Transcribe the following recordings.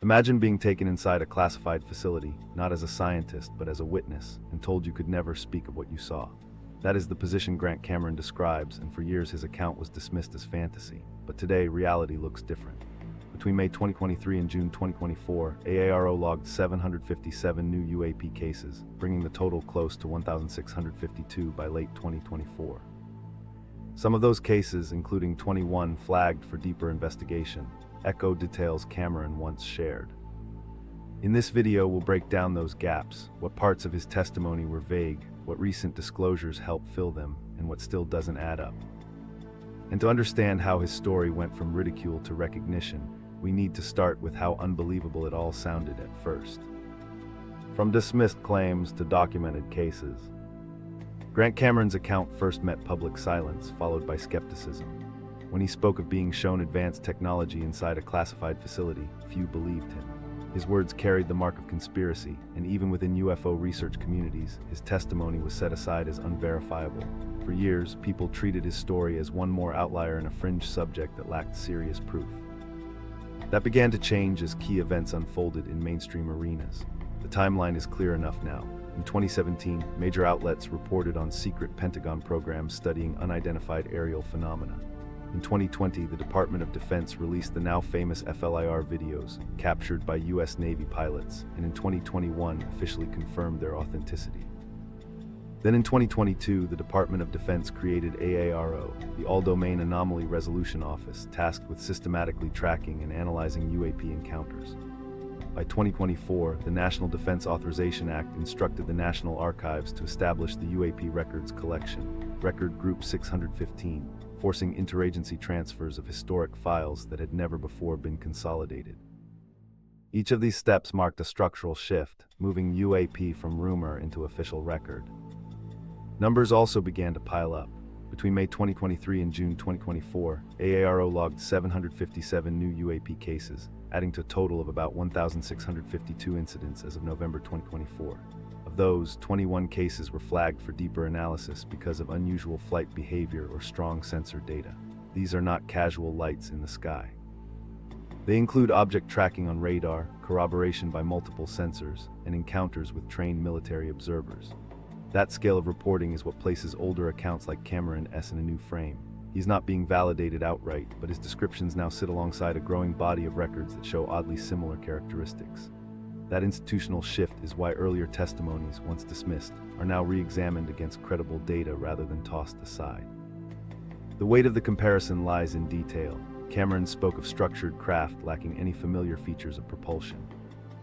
Imagine being taken inside a classified facility, not as a scientist, but as a witness, and told you could never speak of what you saw. That is the position Grant Cameron describes, and for years his account was dismissed as fantasy. But today, reality looks different. Between May 2023 and June 2024, AARO logged 757 new UAP cases, bringing the total close to 1,652 by late 2024. Some of those cases, including 21 flagged for deeper investigation, echo details Cameron once shared. In this video, we'll break down those gaps, what parts of his testimony were vague, what recent disclosures help fill them, and what still doesn't add up. And to understand how his story went from ridicule to recognition, we need to start with how unbelievable it all sounded at first. From dismissed claims to documented cases, Grant Cameron's account first met public silence, followed by skepticism. When he spoke of being shown advanced technology inside a classified facility, few believed him. His words carried the mark of conspiracy, and even within UFO research communities, his testimony was set aside as unverifiable. For years, people treated his story as one more outlier in a fringe subject that lacked serious proof. That began to change as key events unfolded in mainstream arenas. The timeline is clear enough now. In 2017, major outlets reported on secret Pentagon programs studying unidentified aerial phenomena. In 2020, the Department of Defense released the now famous FLIR videos captured by U.S. Navy pilots, and in 2021 officially confirmed their authenticity. Then in 2022, the Department of Defense created AARO, the All-Domain Anomaly Resolution Office, tasked with systematically tracking and analyzing UAP encounters. By 2024, the National Defense Authorization Act instructed the National Archives to establish the UAP Records Collection, Record Group 615, forcing interagency transfers of historic files that had never before been consolidated. Each of these steps marked a structural shift, moving UAP from rumor into official record. Numbers also began to pile up. Between May 2023 and June 2024, AARO logged 757 new UAP cases, adding to a total of about 1,652 incidents as of November 2024. Of those, 21 cases were flagged for deeper analysis because of unusual flight behavior or strong sensor data. These are not casual lights in the sky. They include object tracking on radar, corroboration by multiple sensors, and encounters with trained military observers. That scale of reporting is what places older accounts like Cameron-S in a new frame. He's not being validated outright, but his descriptions now sit alongside a growing body of records that show oddly similar characteristics. That institutional shift is why earlier testimonies, once dismissed, are now re-examined against credible data rather than tossed aside. The weight of the comparison lies in detail. Cameron spoke of structured craft lacking any familiar features of propulsion.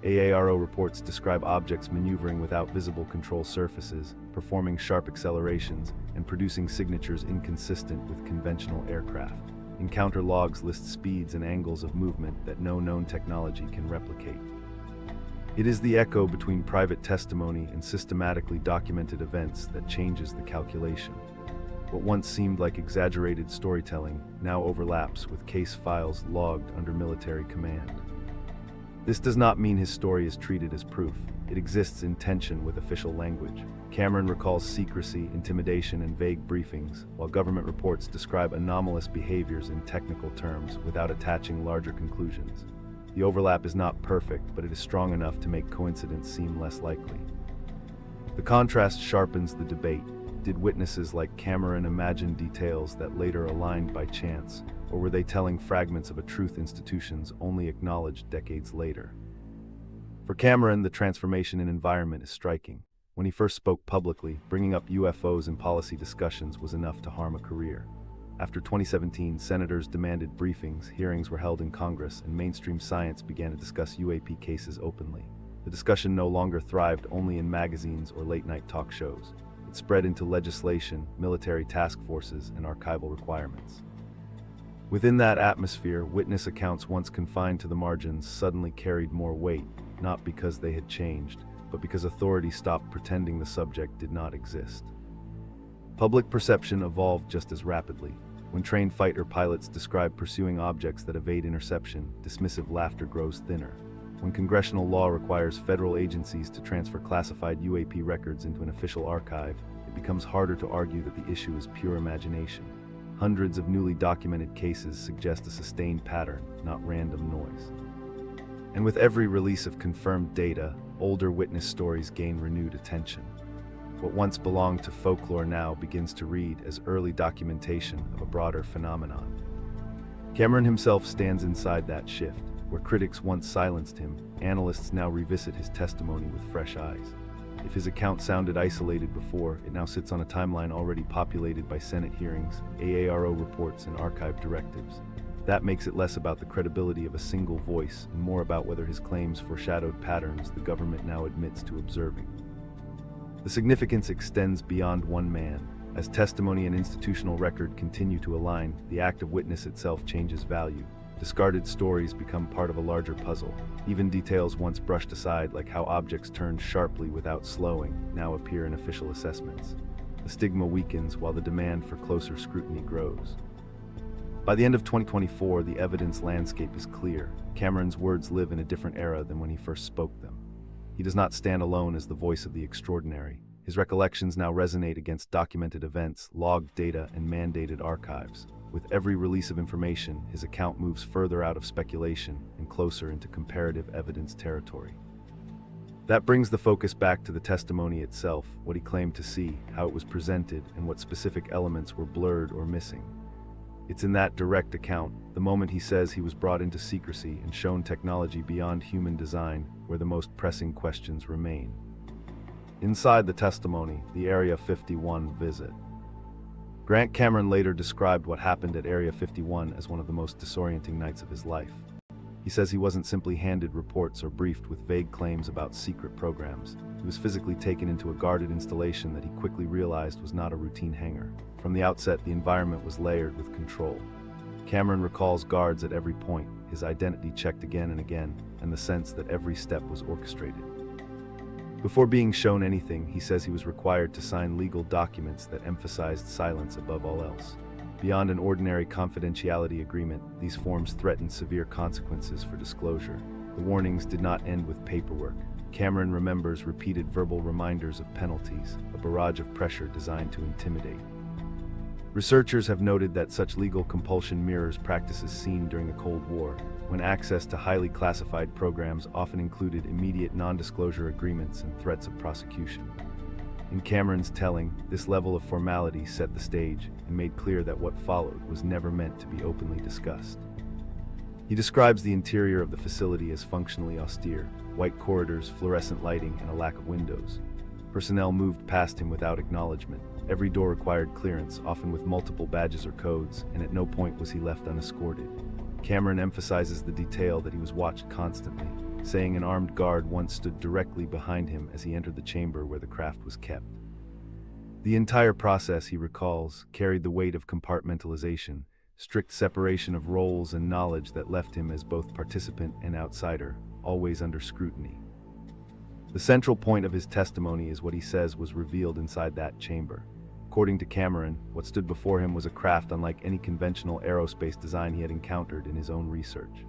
AARO reports describe objects maneuvering without visible control surfaces, performing sharp accelerations, and producing signatures inconsistent with conventional aircraft. Encounter logs list speeds and angles of movement that no known technology can replicate. It is the echo between private testimony and systematically documented events that changes the calculation. What once seemed like exaggerated storytelling now overlaps with case files logged under military command. This does not mean his story is treated as proof. It exists in tension with official language. Cameron recalls secrecy, intimidation, and vague briefings, while government reports describe anomalous behaviors in technical terms without attaching larger conclusions. The overlap is not perfect, but it is strong enough to make coincidence seem less likely. The contrast sharpens the debate. Did witnesses like Cameron imagine details that later aligned by chance, or were they telling fragments of a truth institutions only acknowledged decades later? For Cameron, the transformation in environment is striking. When he first spoke publicly, bringing up UFOs in policy discussions was enough to harm a career. After 2017, senators demanded briefings, hearings were held in Congress, and mainstream science began to discuss UAP cases openly. The discussion no longer thrived only in magazines or late-night talk shows. It spread into legislation, military task forces, and archival requirements. Within that atmosphere, witness accounts once confined to the margins suddenly carried more weight, not because they had changed, but because authority stopped pretending the subject did not exist. Public perception evolved just as rapidly. When trained fighter pilots describe pursuing objects that evade interception, dismissive laughter grows thinner. When congressional law requires federal agencies to transfer classified UAP records into an official archive, it becomes harder to argue that the issue is pure imagination. Hundreds of newly documented cases suggest a sustained pattern, not random noise. And with every release of confirmed data, older witness stories gain renewed attention. What once belonged to folklore now begins to read as early documentation of a broader phenomenon. Cameron himself stands inside that shift. Where critics once silenced him, analysts now revisit his testimony with fresh eyes. If his account sounded isolated before, it now sits on a timeline already populated by Senate hearings, AARO reports, and archive directives. That makes it less about the credibility of a single voice and more about whether his claims foreshadowed patterns the government now admits to observing. The significance extends beyond one man. As testimony and institutional record continue to align, the act of witness itself changes value. Discarded stories become part of a larger puzzle. Even details once brushed aside, like how objects turned sharply without slowing, now appear in official assessments. The stigma weakens while the demand for closer scrutiny grows. By the end of 2024, the evidence landscape is clear. Cameron's words live in a different era than when he first spoke them. He does not stand alone as the voice of the extraordinary. His recollections now resonate against documented events, logged data, and mandated archives. With every release of information, his account moves further out of speculation and closer into comparative evidence territory. That brings the focus back to the testimony itself, what he claimed to see, how it was presented, and what specific elements were blurred or missing. It's in that direct account, the moment he says he was brought into secrecy and shown technology beyond human design, where the most pressing questions remain. Inside the testimony, the Area 51 visit. Grant Cameron later described what happened at Area 51 as one of the most disorienting nights of his life. He says he wasn't simply handed reports or briefed with vague claims about secret programs. He was physically taken into a guarded installation that he quickly realized was not a routine hangar. From the outset, the environment was layered with control. Cameron recalls guards at every point, his identity checked again and again, and the sense that every step was orchestrated. Before being shown anything, he says he was required to sign legal documents that emphasized silence above all else. Beyond an ordinary confidentiality agreement, these forms threatened severe consequences for disclosure. The warnings did not end with paperwork. Cameron remembers repeated verbal reminders of penalties, a barrage of pressure designed to intimidate. Researchers have noted that such legal compulsion mirrors practices seen during the Cold War, when access to highly classified programs often included immediate non-disclosure agreements and threats of prosecution. In Cameron's telling, this level of formality set the stage and made clear that what followed was never meant to be openly discussed. He describes the interior of the facility as functionally austere, white corridors, fluorescent lighting, and a lack of windows. Personnel moved past him without acknowledgement. Every door required clearance, often with multiple badges or codes, and at no point was he left unescorted. Cameron emphasizes the detail that he was watched constantly, saying an armed guard once stood directly behind him as he entered the chamber where the craft was kept. The entire process, he recalls, carried the weight of compartmentalization, strict separation of roles and knowledge that left him as both participant and outsider, always under scrutiny. The central point of his testimony is what he says was revealed inside that chamber. According to Cameron, what stood before him was a craft unlike any conventional aerospace design he had encountered in his own research.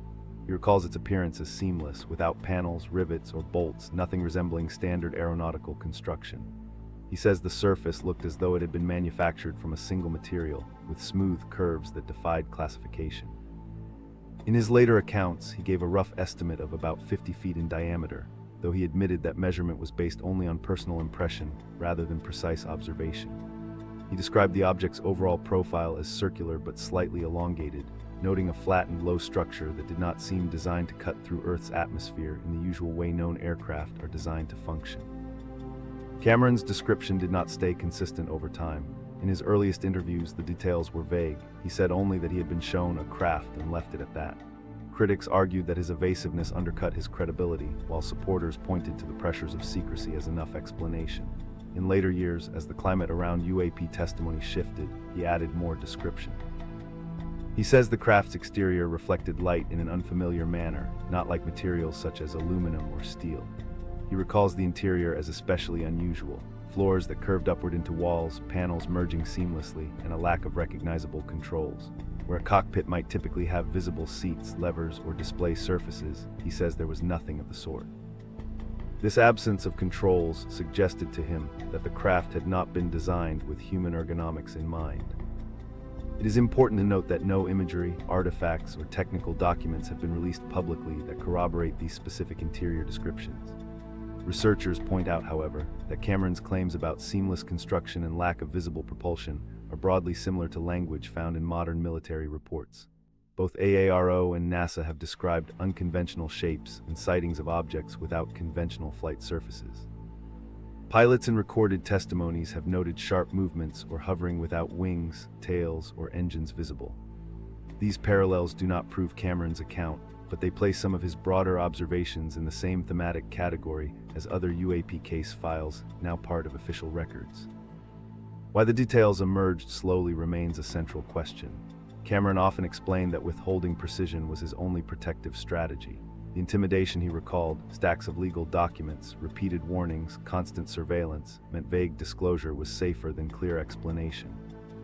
He recalls its appearance as seamless, without panels, rivets, or bolts, nothing resembling standard aeronautical construction. He says the surface looked as though it had been manufactured from a single material, with smooth curves that defied classification. In his later accounts, he gave a rough estimate of about 50 feet in diameter, though he admitted that measurement was based only on personal impression rather than precise observation. He described the object's overall profile as circular but slightly elongated, noting a flattened, low structure that did not seem designed to cut through Earth's atmosphere in the usual way known aircraft are designed to function. Cameron's description did not stay consistent over time. In his earliest interviews, the details were vague. He said only that he had been shown a craft and left it at that. Critics argued that his evasiveness undercut his credibility, while supporters pointed to the pressures of secrecy as enough explanation. In later years, as the climate around UAP testimony shifted, he added more description. He says the craft's exterior reflected light in an unfamiliar manner, not like materials such as aluminum or steel. He recalls the interior as especially unusual: floors that curved upward into walls, panels merging seamlessly, and a lack of recognizable controls. Where a cockpit might typically have visible seats, levers, or display surfaces, he says there was nothing of the sort. This absence of controls suggested to him that the craft had not been designed with human ergonomics in mind. It is important to note that no imagery, artifacts, or technical documents have been released publicly that corroborate these specific interior descriptions. Researchers point out, however, that Cameron's claims about seamless construction and lack of visible propulsion are broadly similar to language found in modern military reports. Both AARO and NASA have described unconventional shapes and sightings of objects without conventional flight surfaces. Pilots in recorded testimonies have noted sharp movements or hovering without wings, tails, or engines visible. These parallels do not prove Cameron's account, but they place some of his broader observations in the same thematic category as other UAP case files now part of official records. Why the details emerged slowly remains a central question. Cameron often explained that withholding precision was his only protective strategy. The intimidation he recalled, stacks of legal documents, repeated warnings, constant surveillance, meant vague disclosure was safer than clear explanation.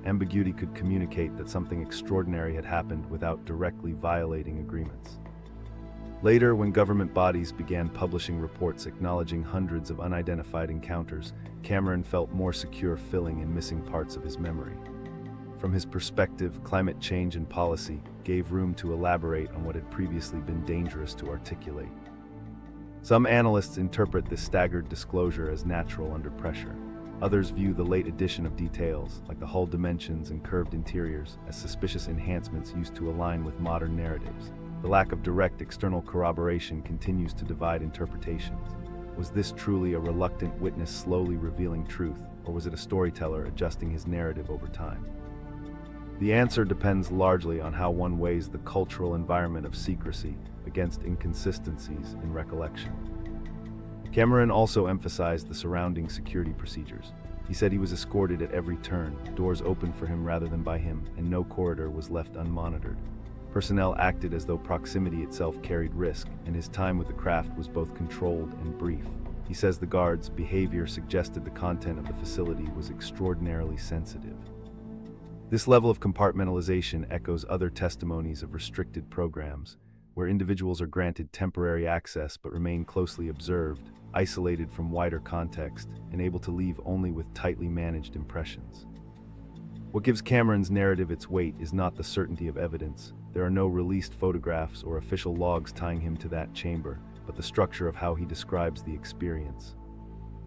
Ambiguity could communicate that something extraordinary had happened without directly violating agreements. Later, when government bodies began publishing reports acknowledging hundreds of unidentified encounters, Cameron felt more secure filling in missing parts of his memory. From his perspective, climate change and policy gave room to elaborate on what had previously been dangerous to articulate. Some analysts interpret this staggered disclosure as natural under pressure. Others view the late addition of details, like the hull dimensions and curved interiors, as suspicious enhancements used to align with modern narratives. The lack of direct external corroboration continues to divide interpretations. Was this truly a reluctant witness slowly revealing truth, or was it a storyteller adjusting his narrative over time? The answer depends largely on how one weighs the cultural environment of secrecy against inconsistencies in recollection. Cameron also emphasized the surrounding security procedures. He said he was escorted at every turn, doors opened for him rather than by him, and no corridor was left unmonitored. Personnel acted as though proximity itself carried risk, and his time with the craft was both controlled and brief. He says the guards' behavior suggested the content of the facility was extraordinarily sensitive. This level of compartmentalization echoes other testimonies of restricted programs, where individuals are granted temporary access but remain closely observed, isolated from wider context, and able to leave only with tightly managed impressions. What gives Cameron's narrative its weight is not the certainty of evidence. There are no released photographs or official logs tying him to that chamber, but the structure of how he describes the experience.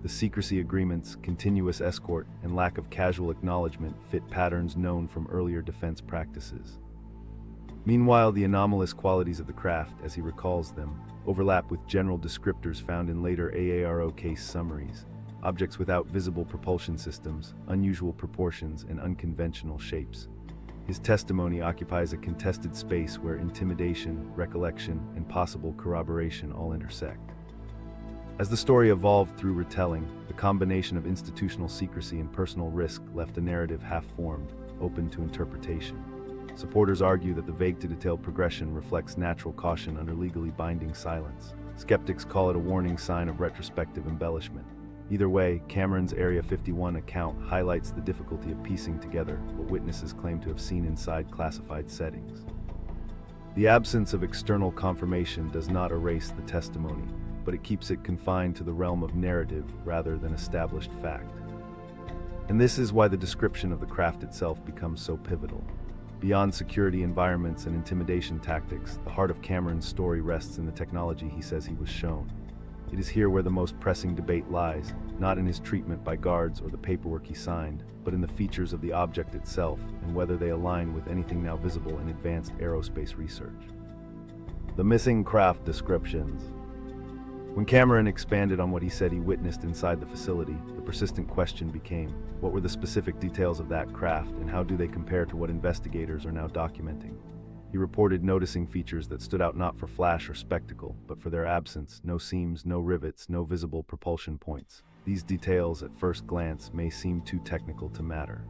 The secrecy agreements, continuous escort, and lack of casual acknowledgement fit patterns known from earlier defense practices. Meanwhile, the anomalous qualities of the craft, as he recalls them, overlap with general descriptors found in later AARO case summaries: objects without visible propulsion systems, unusual proportions, and unconventional shapes. His testimony occupies a contested space where intimidation, recollection, and possible corroboration all intersect. As the story evolved through retelling, the combination of institutional secrecy and personal risk left a narrative half-formed, open to interpretation. Supporters argue that the vague-to-detailed progression reflects natural caution under legally binding silence. Skeptics call it a warning sign of retrospective embellishment. Either way, Cameron's Area 51 account highlights the difficulty of piecing together what witnesses claim to have seen inside classified settings. The absence of external confirmation does not erase the testimony, but it keeps it confined to the realm of narrative rather than established fact. And this is why the description of the craft itself becomes so pivotal. Beyond security environments and intimidation tactics, the heart of Cameron's story rests in the technology he says he was shown. It is here where the most pressing debate lies, not in his treatment by guards or the paperwork he signed, but in the features of the object itself and whether they align with anything now visible in advanced aerospace research. The missing craft descriptions. When Cameron expanded on what he said he witnessed inside the facility, the persistent question became, what were the specific details of that craft and how do they compare to what investigators are now documenting? He reported noticing features that stood out not for flash or spectacle, but for their absence: no seams, no rivets, no visible propulsion points. These details, at first glance, may seem too technical to matter.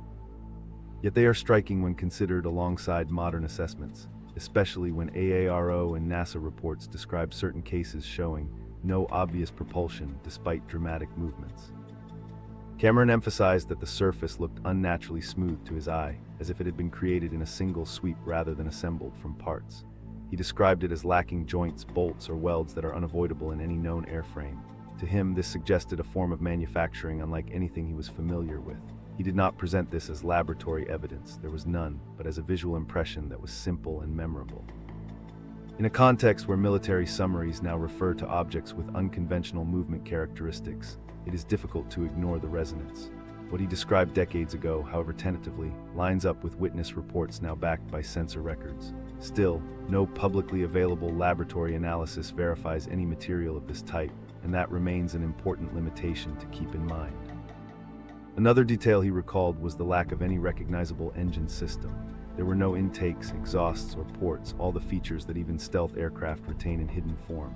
Yet they are striking when considered alongside modern assessments, especially when AARO and NASA reports describe certain cases showing no obvious propulsion despite dramatic movements. Cameron emphasized that the surface looked unnaturally smooth to his eye, as if it had been created in a single sweep rather than assembled from parts. He described it as lacking joints, bolts, or welds that are unavoidable in any known airframe. To him, this suggested a form of manufacturing unlike anything he was familiar with. He did not present this as laboratory evidence, there was none, but as a visual impression that was simple and memorable. In a context where military summaries now refer to objects with unconventional movement characteristics, it is difficult to ignore the resonance. What he described decades ago, however tentatively, lines up with witness reports now backed by sensor records. Still, no publicly available laboratory analysis verifies any material of this type, and that remains an important limitation to keep in mind. Another detail he recalled was the lack of any recognizable engine system. There were no intakes, exhausts, or ports, all the features that even stealth aircraft retain in hidden form.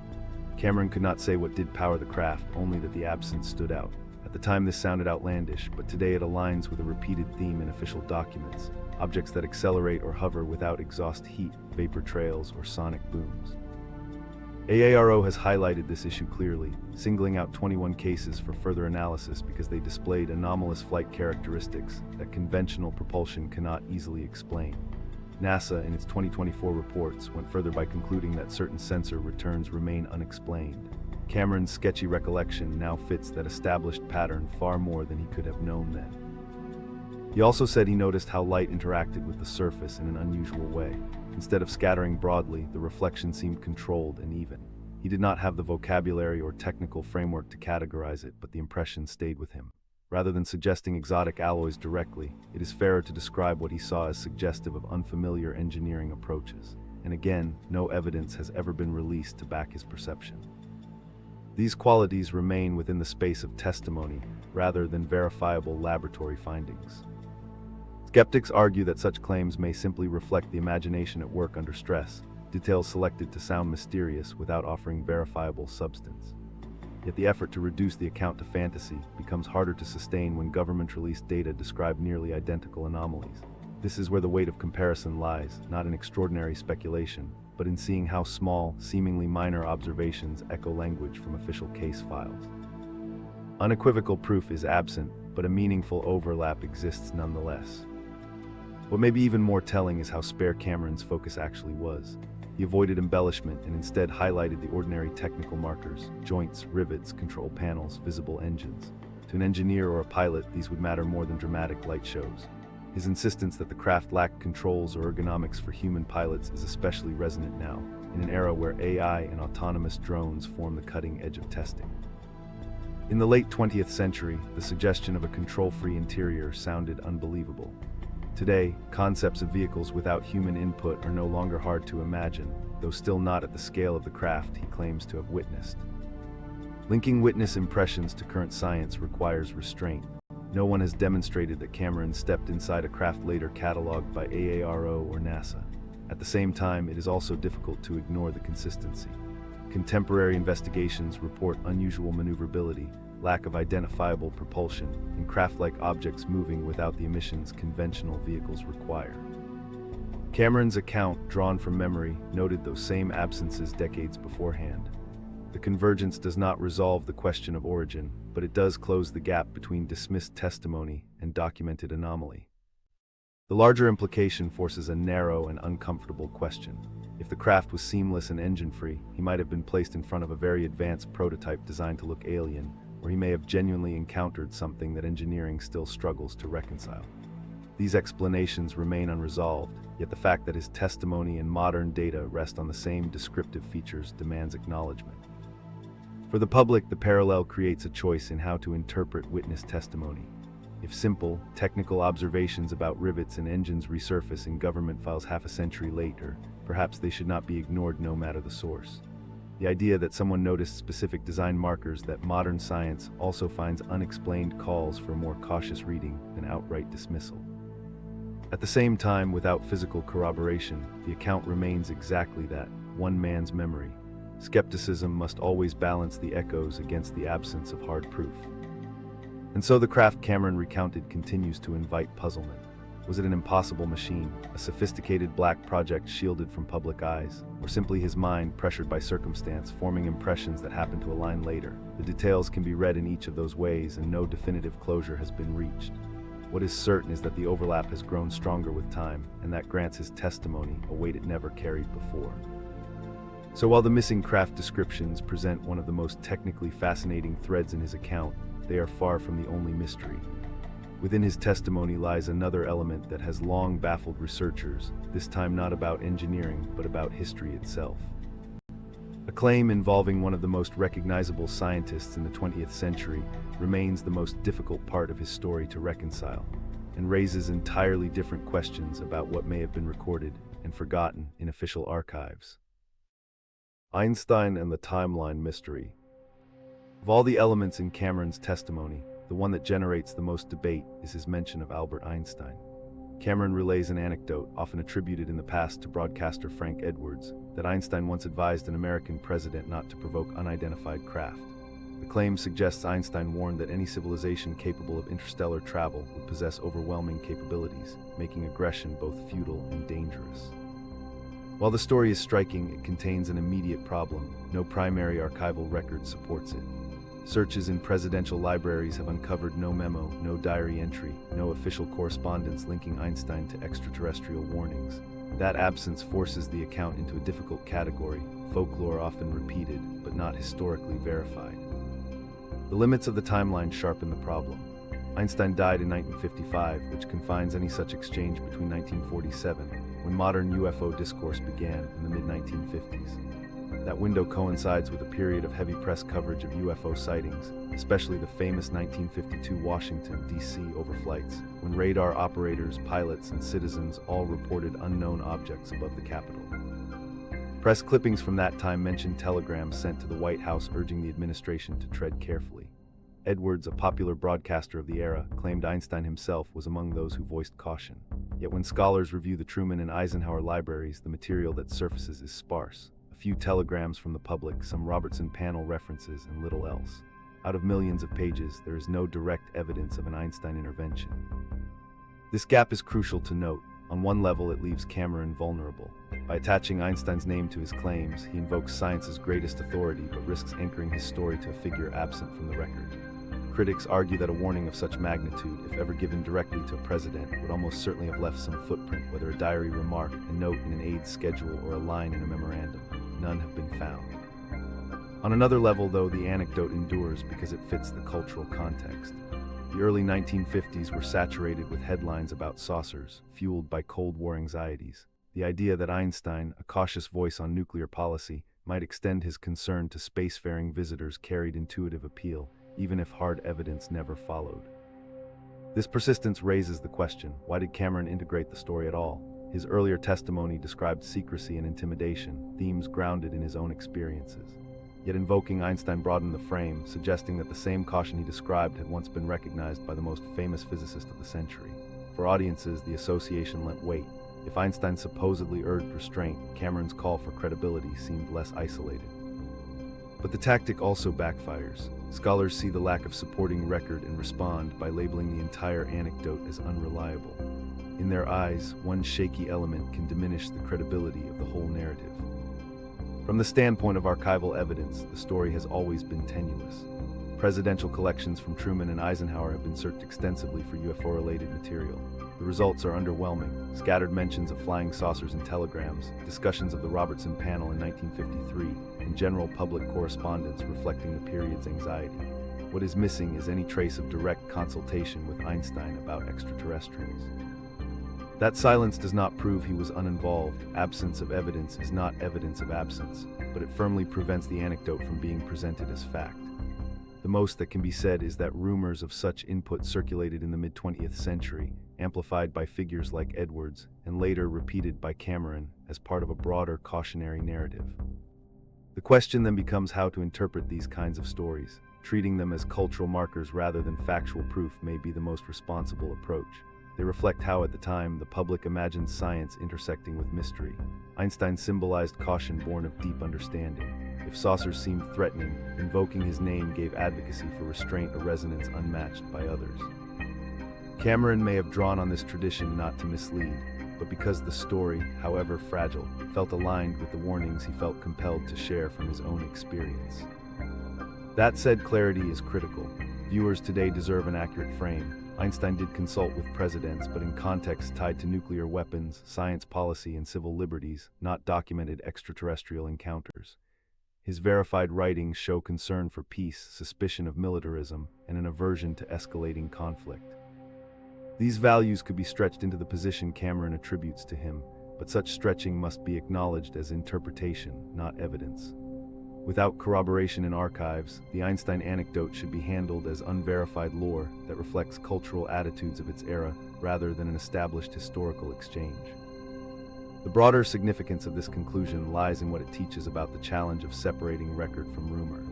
Cameron could not say what did power the craft, only that the absence stood out. At the time this sounded outlandish, but today it aligns with a repeated theme in official documents: objects that accelerate or hover without exhaust heat, vapor trails, or sonic booms. AARO has highlighted this issue clearly, singling out 21 cases for further analysis because they displayed anomalous flight characteristics that conventional propulsion cannot easily explain. NASA, in its 2024 reports, went further by concluding that certain sensor returns remain unexplained. Cameron's sketchy recollection now fits that established pattern far more than he could have known then. He also said he noticed how light interacted with the surface in an unusual way. Instead of scattering broadly, the reflection seemed controlled and even. He did not have the vocabulary or technical framework to categorize it, but the impression stayed with him. Rather than suggesting exotic alloys directly, it is fairer to describe what he saw as suggestive of unfamiliar engineering approaches. And again, no evidence has ever been released to back his perception. These qualities remain within the space of testimony, rather than verifiable laboratory findings. Skeptics argue that such claims may simply reflect the imagination at work under stress, details selected to sound mysterious without offering verifiable substance. Yet the effort to reduce the account to fantasy becomes harder to sustain when government-released data describe nearly identical anomalies. This is where the weight of comparison lies, not in extraordinary speculation, but in seeing how small, seemingly minor observations echo language from official case files. Unequivocal proof is absent, but a meaningful overlap exists nonetheless. What may be even more telling is how spare Cameron's focus actually was. He avoided embellishment and instead highlighted the ordinary technical markers: joints, rivets, control panels, visible engines. To an engineer or a pilot, these would matter more than dramatic light shows. His insistence that the craft lacked controls or ergonomics for human pilots is especially resonant now, in an era where AI and autonomous drones form the cutting edge of testing. In the late 20th century, the suggestion of a control-free interior sounded unbelievable. Today, concepts of vehicles without human input are no longer hard to imagine, though still not at the scale of the craft he claims to have witnessed. Linking witness impressions to current science requires restraint. No one has demonstrated that Cameron stepped inside a craft later cataloged by AARO or NASA. At the same time, it is also difficult to ignore the consistency. Contemporary investigations report unusual maneuverability, lack of identifiable propulsion, and craft-like objects moving without the emissions conventional vehicles require. Cameron's account, drawn from memory, noted those same absences decades beforehand. The convergence does not resolve the question of origin, but it does close the gap between dismissed testimony and documented anomaly. The larger implication forces a narrow and uncomfortable question. If the craft was seamless and engine-free, he might have been placed in front of a very advanced prototype designed to look alien, or he may have genuinely encountered something that engineering still struggles to reconcile. These explanations remain unresolved, yet the fact that his testimony and modern data rest on the same descriptive features demands acknowledgement. For the public, the parallel creates a choice in how to interpret witness testimony. If simple, technical observations about rivets and engines resurface in government files half a century later, perhaps they should not be ignored no matter the source. The idea that someone noticed specific design markers that modern science also finds unexplained calls for more cautious reading than outright dismissal. At the same time, without physical corroboration, the account remains exactly that, one man's memory. Skepticism must always balance the echoes against the absence of hard proof. And so the craft Cameron recounted continues to invite puzzlement. Was it an impossible machine, a sophisticated black project shielded from public eyes, or simply his mind, pressured by circumstance, forming impressions that happen to align later? The details can be read in each of those ways, and no definitive closure has been reached. What is certain is that the overlap has grown stronger with time, and that grants his testimony a weight it never carried before. So while the missing craft descriptions present one of the most technically fascinating threads in his account, they are far from the only mystery. Within his testimony lies another element that has long baffled researchers, this time not about engineering, but about history itself. A claim involving one of the most recognizable scientists in the 20th century remains the most difficult part of his story to reconcile, and raises entirely different questions about what may have been recorded and forgotten in official archives. Einstein and the timeline mystery. Of all the elements in Cameron's testimony, the one that generates the most debate is his mention of Albert Einstein. Cameron relays an anecdote, often attributed in the past to broadcaster Frank Edwards, that Einstein once advised an American president not to provoke unidentified craft. The claim suggests Einstein warned that any civilization capable of interstellar travel would possess overwhelming capabilities, making aggression both futile and dangerous. While the story is striking, it contains an immediate problem. No primary archival record supports it. Searches in presidential libraries have uncovered no memo, no diary entry, no official correspondence linking Einstein to extraterrestrial warnings. That absence forces the account into a difficult category, folklore often repeated, but not historically verified. The limits of the timeline sharpen the problem. Einstein died in 1955, which confines any such exchange between 1947, when modern UFO discourse began, in the mid-1950s. That window coincides with a period of heavy press coverage of UFO sightings, especially the famous 1952 Washington, D.C. overflights, when radar operators, pilots, and citizens all reported unknown objects above the Capitol. Press clippings from that time mention telegrams sent to the White House urging the administration to tread carefully. Edwards, a popular broadcaster of the era, claimed Einstein himself was among those who voiced caution. Yet when scholars review the Truman and Eisenhower libraries, the material that surfaces is sparse. A few telegrams from the public, some Robertson panel references, and little else. Out of millions of pages, there is no direct evidence of an Einstein intervention. This gap is crucial to note. On one level, it leaves Cameron vulnerable. By attaching Einstein's name to his claims, he invokes science's greatest authority but risks anchoring his story to a figure absent from the record. Critics argue that a warning of such magnitude, if ever given directly to a president, would almost certainly have left some footprint, whether a diary remark, a note in an aide's schedule, or a line in a memorandum. None have been found. On another level, though, the anecdote endures because it fits the cultural context. The early 1950s were saturated with headlines about saucers, fueled by Cold War anxieties. The idea that Einstein, a cautious voice on nuclear policy, might extend his concern to spacefaring visitors carried intuitive appeal, even if hard evidence never followed. This persistence raises the question, why did Cameron integrate the story at all? His earlier testimony described secrecy and intimidation, themes grounded in his own experiences. Yet invoking Einstein broadened the frame, suggesting that the same caution he described had once been recognized by the most famous physicist of the century. For audiences, the association lent weight. If Einstein supposedly urged restraint, Cameron's call for credibility seemed less isolated. But the tactic also backfires. Scholars see the lack of supporting record and respond by labeling the entire anecdote as unreliable. In their eyes, one shaky element can diminish the credibility of the whole narrative. From the standpoint of archival evidence, the story has always been tenuous. Presidential collections from Truman and Eisenhower have been searched extensively for UFO-related material. The results are underwhelming. Scattered mentions of flying saucers and telegrams, discussions of the Robertson panel in 1953, and general public correspondence reflecting the period's anxiety. What is missing is any trace of direct consultation with Einstein about extraterrestrials. That silence does not prove he was uninvolved. Absence of evidence is not evidence of absence, but it firmly prevents the anecdote from being presented as fact. The most that can be said is that rumors of such input circulated in the mid-20th century, amplified by figures like Edwards, and later repeated by Cameron as part of a broader cautionary narrative. The question then becomes how to interpret these kinds of stories. Treating them as cultural markers rather than factual proof may be the most responsible approach. They reflect how, at the time, the public imagined science intersecting with mystery. Einstein symbolized caution born of deep understanding. If saucers seemed threatening, invoking his name gave advocacy for restraint a resonance unmatched by others. Cameron may have drawn on this tradition not to mislead, but because the story, however fragile, felt aligned with the warnings he felt compelled to share from his own experience. That said, clarity is critical. Viewers today deserve an accurate frame. Einstein did consult with presidents, but in contexts tied to nuclear weapons, science policy, and civil liberties, not documented extraterrestrial encounters. His verified writings show concern for peace, suspicion of militarism, and an aversion to escalating conflict. These values could be stretched into the position Cameron attributes to him, but such stretching must be acknowledged as interpretation, not evidence. Without corroboration in archives, the Einstein anecdote should be handled as unverified lore that reflects cultural attitudes of its era rather than an established historical exchange. The broader significance of this conclusion lies in what it teaches about the challenge of separating record from rumor.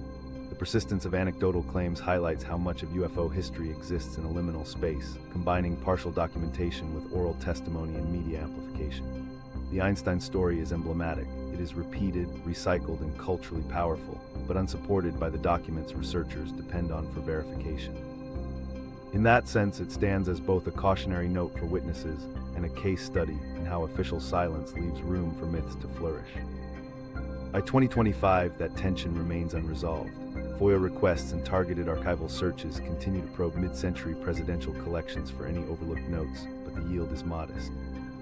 The persistence of anecdotal claims highlights how much of UFO history exists in a liminal space, combining partial documentation with oral testimony and media amplification. The Einstein story is emblematic. It is repeated, recycled, and culturally powerful, but unsupported by the documents researchers depend on for verification. In that sense, it stands as both a cautionary note for witnesses and a case study in how official silence leaves room for myths to flourish. By 2025, that tension remains unresolved. FOIA requests and targeted archival searches continue to probe mid-century presidential collections for any overlooked notes, but the yield is modest.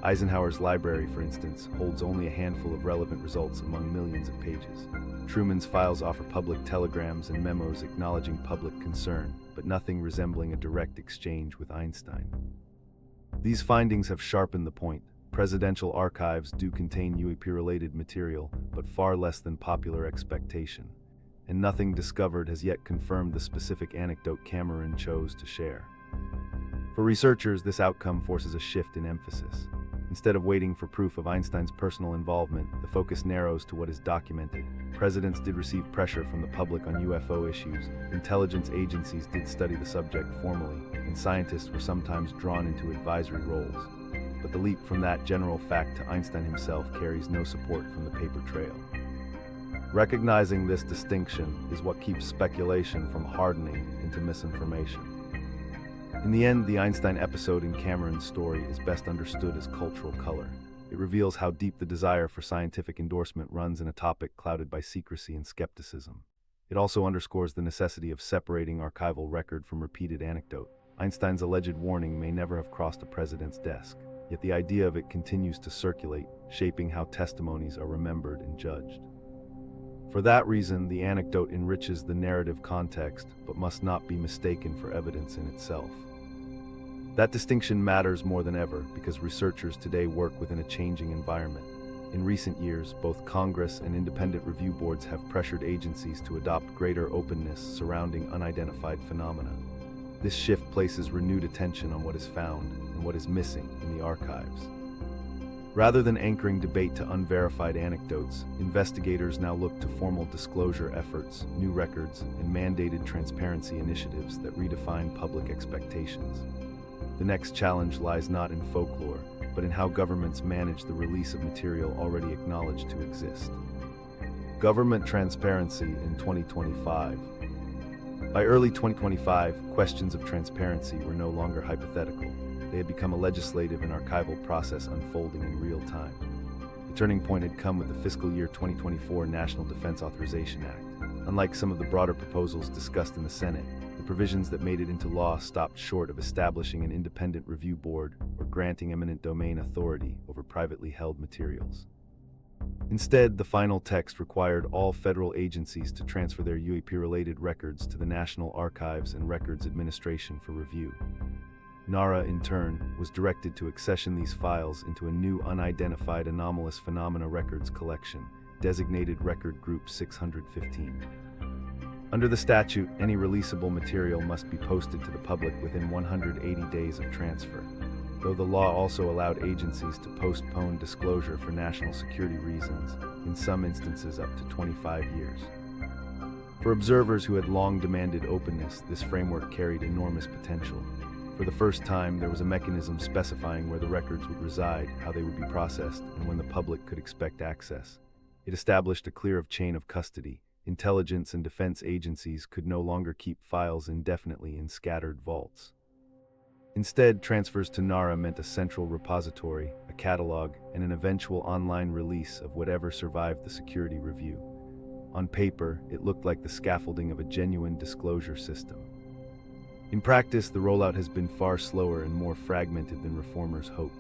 Eisenhower's library, for instance, holds only a handful of relevant results among millions of pages. Truman's files offer public telegrams and memos acknowledging public concern, but nothing resembling a direct exchange with Einstein. These findings have sharpened the point. Presidential archives do contain UAP-related material, but far less than popular expectation. And nothing discovered has yet confirmed the specific anecdote Cameron chose to share. For researchers, this outcome forces a shift in emphasis. Instead of waiting for proof of Einstein's personal involvement, the focus narrows to what is documented. Presidents did receive pressure from the public on UFO issues, intelligence agencies did study the subject formally, and scientists were sometimes drawn into advisory roles. But the leap from that general fact to Einstein himself carries no support from the paper trail. Recognizing this distinction is what keeps speculation from hardening into misinformation. In the end, the Einstein episode in Cameron's story is best understood as cultural color. It reveals how deep the desire for scientific endorsement runs in a topic clouded by secrecy and skepticism. It also underscores the necessity of separating archival record from repeated anecdote. Einstein's alleged warning may never have crossed a president's desk, yet the idea of it continues to circulate, shaping how testimonies are remembered and judged. For that reason, the anecdote enriches the narrative context, but must not be mistaken for evidence in itself. That distinction matters more than ever because researchers today work within a changing environment. In recent years, both Congress and independent review boards have pressured agencies to adopt greater openness surrounding unidentified phenomena. This shift places renewed attention on what is found and what is missing in the archives. Rather than anchoring debate to unverified anecdotes, investigators now look to formal disclosure efforts, new records, and mandated transparency initiatives that redefine public expectations. The next challenge lies not in folklore, but in how governments manage the release of material already acknowledged to exist. Government transparency in 2025. By early 2025, questions of transparency were no longer hypothetical. They had become a legislative and archival process unfolding in real time. The turning point had come with the fiscal year 2024 National Defense Authorization Act. Unlike some of the broader proposals discussed in the Senate, the provisions that made it into law stopped short of establishing an independent review board or granting eminent domain authority over privately held materials. Instead, the final text required all federal agencies to transfer their UAP-related records to the National Archives and Records Administration for review. NARA, in turn, was directed to accession these files into a new unidentified anomalous phenomena records collection, designated Record Group 615. Under the statute, any releasable material must be posted to the public within 180 days of transfer, though the law also allowed agencies to postpone disclosure for national security reasons, in some instances up to 25 years. For observers who had long demanded openness, this framework carried enormous potential. For the first time, there was a mechanism specifying where the records would reside, how they would be processed, and when the public could expect access. It established a clear chain of custody. Intelligence and defense agencies could no longer keep files indefinitely in scattered vaults. Instead, transfers to NARA meant a central repository, a catalog, and an eventual online release of whatever survived the security review. On paper, it looked like the scaffolding of a genuine disclosure system. In practice, the rollout has been far slower and more fragmented than reformers hoped.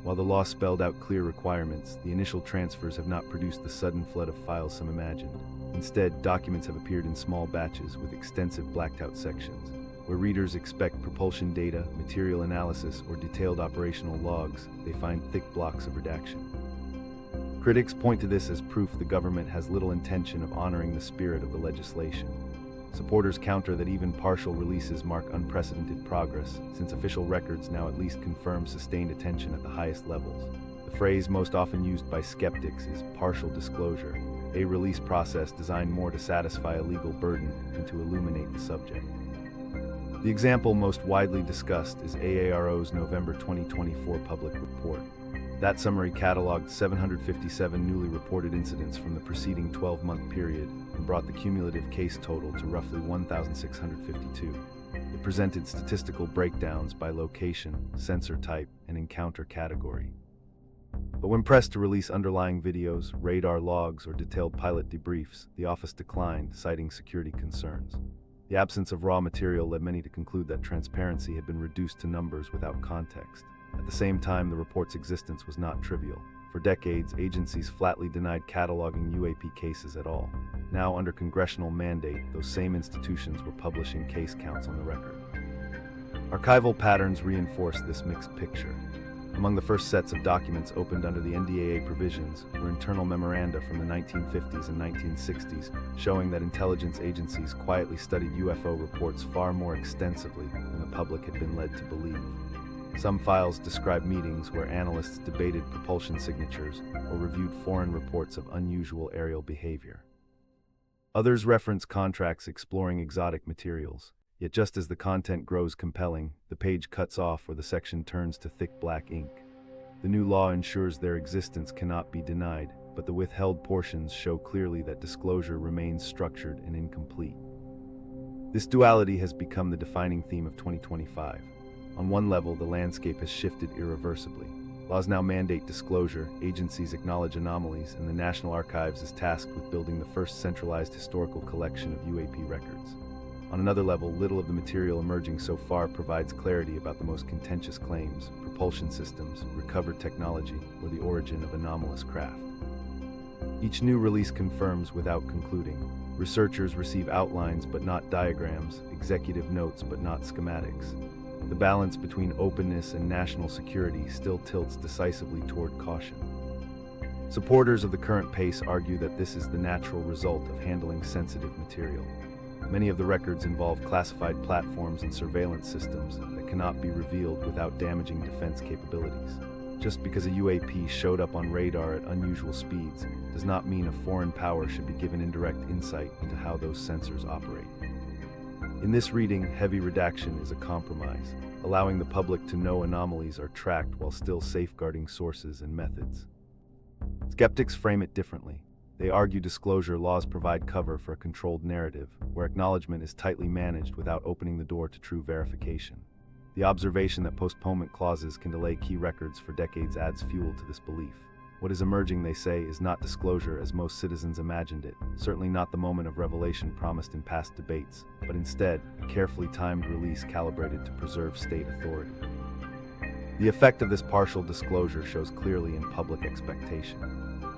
While the law spelled out clear requirements, the initial transfers have not produced the sudden flood of files some imagined. Instead, documents have appeared in small batches with extensive blacked-out sections. Where readers expect propulsion data, material analysis, or detailed operational logs, they find thick blocks of redaction. Critics point to this as proof the government has little intention of honoring the spirit of the legislation. Supporters counter that even partial releases mark unprecedented progress, since official records now at least confirm sustained attention at the highest levels. The phrase most often used by skeptics is partial disclosure, a release process designed more to satisfy a legal burden than to illuminate the subject. The example most widely discussed is AARO's November 2024 public report. That summary cataloged 757 newly reported incidents from the preceding 12-month period and brought the cumulative case total to roughly 1,652. It presented statistical breakdowns by location, sensor type, and encounter category. But when pressed to release underlying videos, radar logs, or detailed pilot debriefs, the office declined, citing security concerns. The absence of raw material led many to conclude that transparency had been reduced to numbers without context. At the same time, the report's existence was not trivial. For decades, agencies flatly denied cataloging UAP cases at all. Now, under congressional mandate, those same institutions were publishing case counts on the record. Archival patterns reinforce this mixed picture. Among the first sets of documents opened under the NDAA provisions were internal memoranda from the 1950s and 1960s, showing that intelligence agencies quietly studied UFO reports far more extensively than the public had been led to believe. Some files describe meetings where analysts debated propulsion signatures or reviewed foreign reports of unusual aerial behavior. Others reference contracts exploring exotic materials. Yet just as the content grows compelling, the page cuts off or the section turns to thick black ink. The new law ensures their existence cannot be denied, but the withheld portions show clearly that disclosure remains structured and incomplete. This duality has become the defining theme of 2025. On one level, the landscape has shifted irreversibly. Laws now mandate disclosure, agencies acknowledge anomalies, and the National Archives is tasked with building the first centralized historical collection of UAP records. On another level, little of the material emerging so far provides clarity about the most contentious claims, propulsion systems, recovered technology, or the origin of anomalous craft. Each new release confirms without concluding. Researchers receive outlines but not diagrams, executive notes but not schematics. The balance between openness and national security still tilts decisively toward caution. Supporters of the current pace argue that this is the natural result of handling sensitive material. Many of the records involve classified platforms and surveillance systems that cannot be revealed without damaging defense capabilities. Just because a UAP showed up on radar at unusual speeds does not mean a foreign power should be given indirect insight into how those sensors operate. In this reading, heavy redaction is a compromise, allowing the public to know anomalies are tracked while still safeguarding sources and methods. Skeptics frame it differently. They argue disclosure laws provide cover for a controlled narrative, where acknowledgement is tightly managed without opening the door to true verification. The observation that postponement clauses can delay key records for decades adds fuel to this belief. What is emerging, they say, is not disclosure as most citizens imagined it, certainly not the moment of revelation promised in past debates, but instead, a carefully timed release calibrated to preserve state authority. The effect of this partial disclosure shows clearly in public expectation.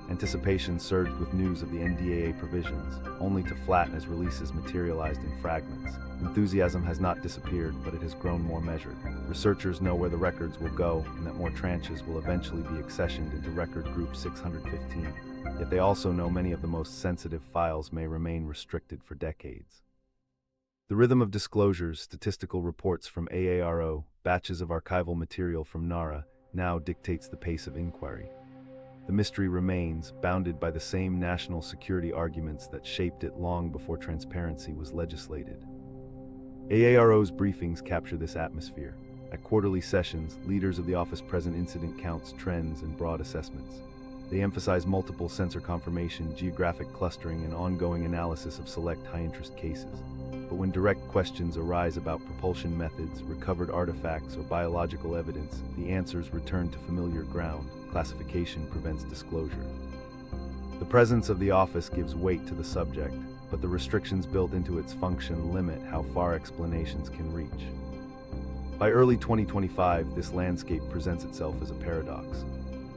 Anticipation surged with news of the NDAA provisions, only to flatten as releases materialized in fragments. Enthusiasm has not disappeared, but it has grown more measured. Researchers know where the records will go, and that more tranches will eventually be accessioned into Record Group 615. Yet they also know many of the most sensitive files may remain restricted for decades. The rhythm of disclosures, statistical reports from AARO, batches of archival material from NARA, now dictates the pace of inquiry. The mystery remains, bounded by the same national security arguments that shaped it long before transparency was legislated. AARO's briefings capture this atmosphere. At quarterly sessions, leaders of the office present incident counts, trends, and broad assessments. They emphasize multiple sensor confirmation, geographic clustering, and ongoing analysis of select high-interest cases. But when direct questions arise about propulsion methods, recovered artifacts, or biological evidence, the answers return to familiar ground. Classification prevents disclosure. The presence of the office gives weight to the subject, but the restrictions built into its function limit how far explanations can reach. By early 2025, this landscape presents itself as a paradox.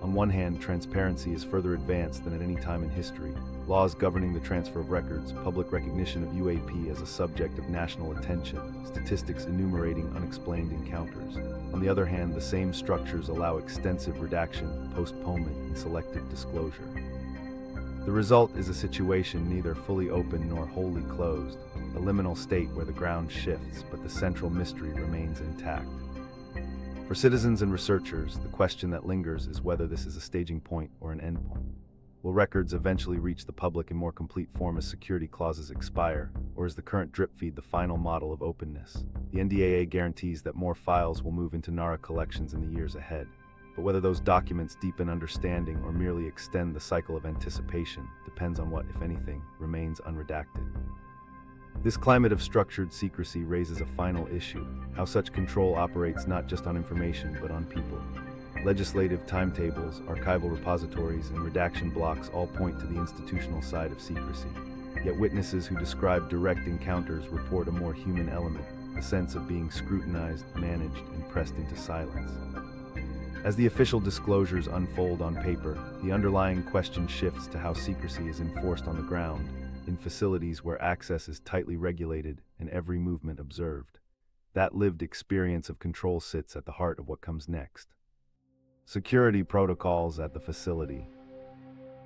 On one hand, transparency is further advanced than at any time in history, laws governing the transfer of records, public recognition of UAP as a subject of national attention, statistics enumerating unexplained encounters. On the other hand, the same structures allow extensive redaction, postponement, and selective disclosure. The result is a situation neither fully open nor wholly closed, a liminal state where the ground shifts, but the central mystery remains intact. For citizens and researchers, the question that lingers is whether this is a staging point or an endpoint. Will records eventually reach the public in more complete form as security clauses expire, or is the current drip feed the final model of openness? The NDAA guarantees that more files will move into NARA collections in the years ahead, but whether those documents deepen understanding or merely extend the cycle of anticipation depends on what, if anything, remains unredacted. This climate of structured secrecy raises a final issue: how such control operates not just on information but on people. Legislative timetables, archival repositories, and redaction blocks all point to the institutional side of secrecy. Yet witnesses who describe direct encounters report a more human element, a sense of being scrutinized, managed, and pressed into silence. As the official disclosures unfold on paper, the underlying question shifts to how secrecy is enforced on the ground, in facilities where access is tightly regulated and every movement observed. That lived experience of control sits at the heart of what comes next. Security protocols at the facility.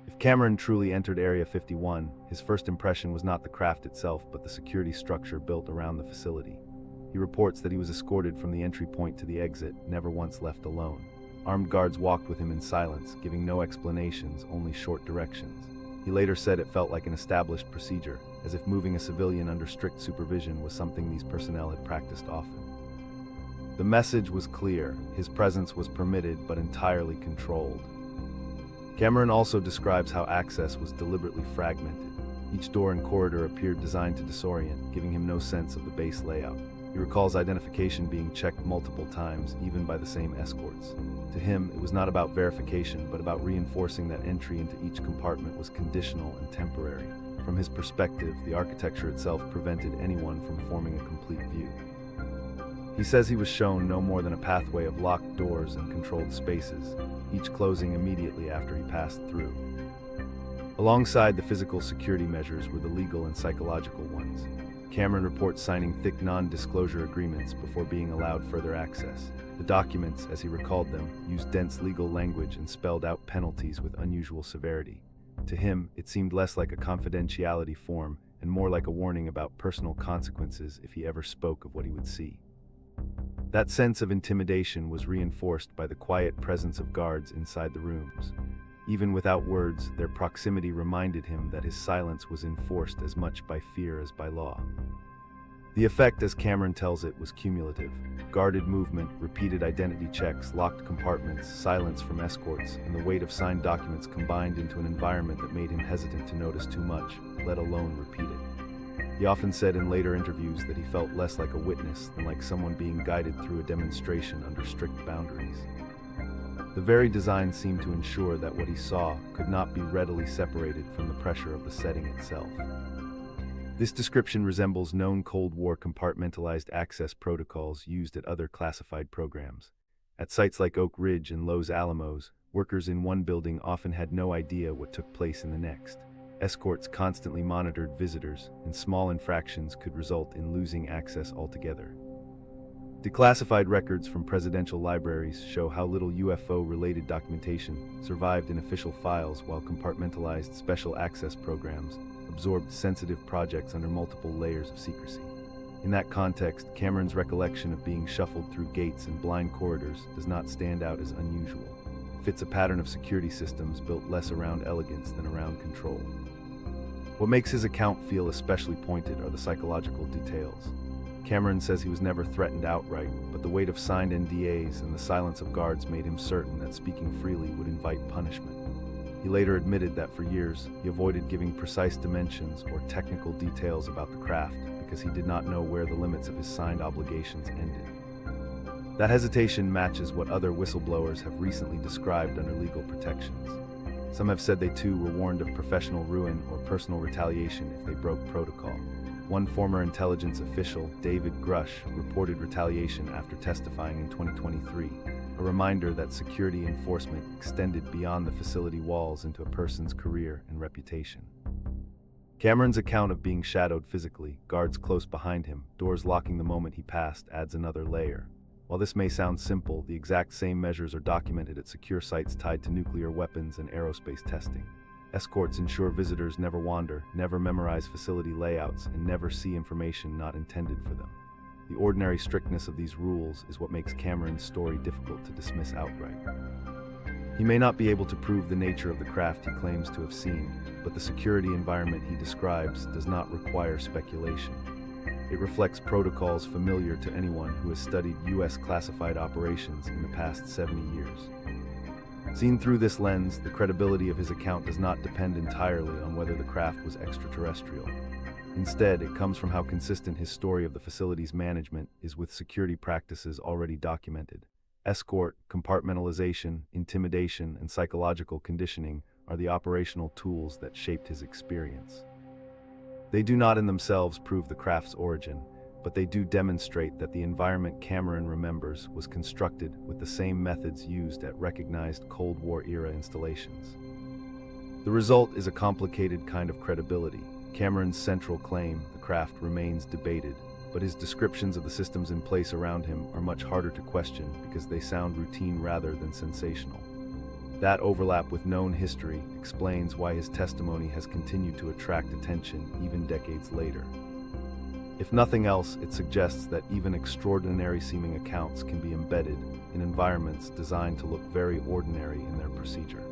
If Cameron truly entered Area 51, his first impression was not the craft itself but the security structure built around the facility. He reports that he was escorted from the entry point to the exit, never once left alone. Armed guards walked with him in silence, giving no explanations, only short directions. He later said it felt like an established procedure, as if moving a civilian under strict supervision was something these personnel had practiced often. The message was clear: his presence was permitted but entirely controlled. Cameron also describes how access was deliberately fragmented. Each door and corridor appeared designed to disorient, giving him no sense of the base layout. He recalls identification being checked multiple times, even by the same escorts. To him, it was not about verification, but about reinforcing that entry into each compartment was conditional and temporary. From his perspective, the architecture itself prevented anyone from forming a complete view. He says he was shown no more than a pathway of locked doors and controlled spaces, each closing immediately after he passed through. Alongside the physical security measures were the legal and psychological ones. Cameron reports signing thick non-disclosure agreements before being allowed further access. The documents, as he recalled them, used dense legal language and spelled out penalties with unusual severity. To him, it seemed less like a confidentiality form and more like a warning about personal consequences if he ever spoke of what he would see. That sense of intimidation was reinforced by the quiet presence of guards inside the rooms. Even without words, their proximity reminded him that his silence was enforced as much by fear as by law. The effect, as Cameron tells it, was cumulative. Guarded movement, repeated identity checks, locked compartments, silence from escorts, and the weight of signed documents combined into an environment that made him hesitant to notice too much, let alone repeat it. He often said in later interviews that he felt less like a witness than like someone being guided through a demonstration under strict boundaries. The very design seemed to ensure that what he saw could not be readily separated from the pressure of the setting itself. This description resembles known Cold War compartmentalized access protocols used at other classified programs. At sites like Oak Ridge and Los Alamos, workers in one building often had no idea what took place in the next. Escorts constantly monitored visitors, and small infractions could result in losing access altogether. Declassified records from presidential libraries show how little UFO-related documentation survived in official files, while compartmentalized special access programs absorbed sensitive projects under multiple layers of secrecy. In that context, Cameron's recollection of being shuffled through gates and blind corridors does not stand out as unusual. It fits a pattern of security systems built less around elegance than around control. What makes his account feel especially pointed are the psychological details. Cameron says he was never threatened outright, but the weight of signed NDAs and the silence of guards made him certain that speaking freely would invite punishment. He later admitted that for years, he avoided giving precise dimensions or technical details about the craft because he did not know where the limits of his signed obligations ended. That hesitation matches what other whistleblowers have recently described under legal protections. Some have said they too were warned of professional ruin or personal retaliation if they broke protocol. One former intelligence official, David Grush, reported retaliation after testifying in 2023, a reminder that security enforcement extended beyond the facility walls into a person's career and reputation. Cameron's account of being shadowed physically, guards close behind him, doors locking the moment he passed, adds another layer. While this may sound simple, the exact same measures are documented at secure sites tied to nuclear weapons and aerospace testing. Escorts ensure visitors never wander, never memorize facility layouts, and never see information not intended for them. The ordinary strictness of these rules is what makes Cameron's story difficult to dismiss outright. He may not be able to prove the nature of the craft he claims to have seen, but the security environment he describes does not require speculation. It reflects protocols familiar to anyone who has studied U.S. classified operations in the past 70 years. Seen through this lens, the credibility of his account does not depend entirely on whether the craft was extraterrestrial. Instead, it comes from how consistent his story of the facility's management is with security practices already documented. Escort, compartmentalization, intimidation, and psychological conditioning are the operational tools that shaped his experience. They do not in themselves prove the craft's origin, but they do demonstrate that the environment Cameron remembers was constructed with the same methods used at recognized Cold War-era installations. The result is a complicated kind of credibility. Cameron's central claim, the craft, remains debated, but his descriptions of the systems in place around him are much harder to question because they sound routine rather than sensational. That overlap with known history explains why his testimony has continued to attract attention even decades later. If nothing else, it suggests that even extraordinary-seeming accounts can be embedded in environments designed to look very ordinary in their procedure.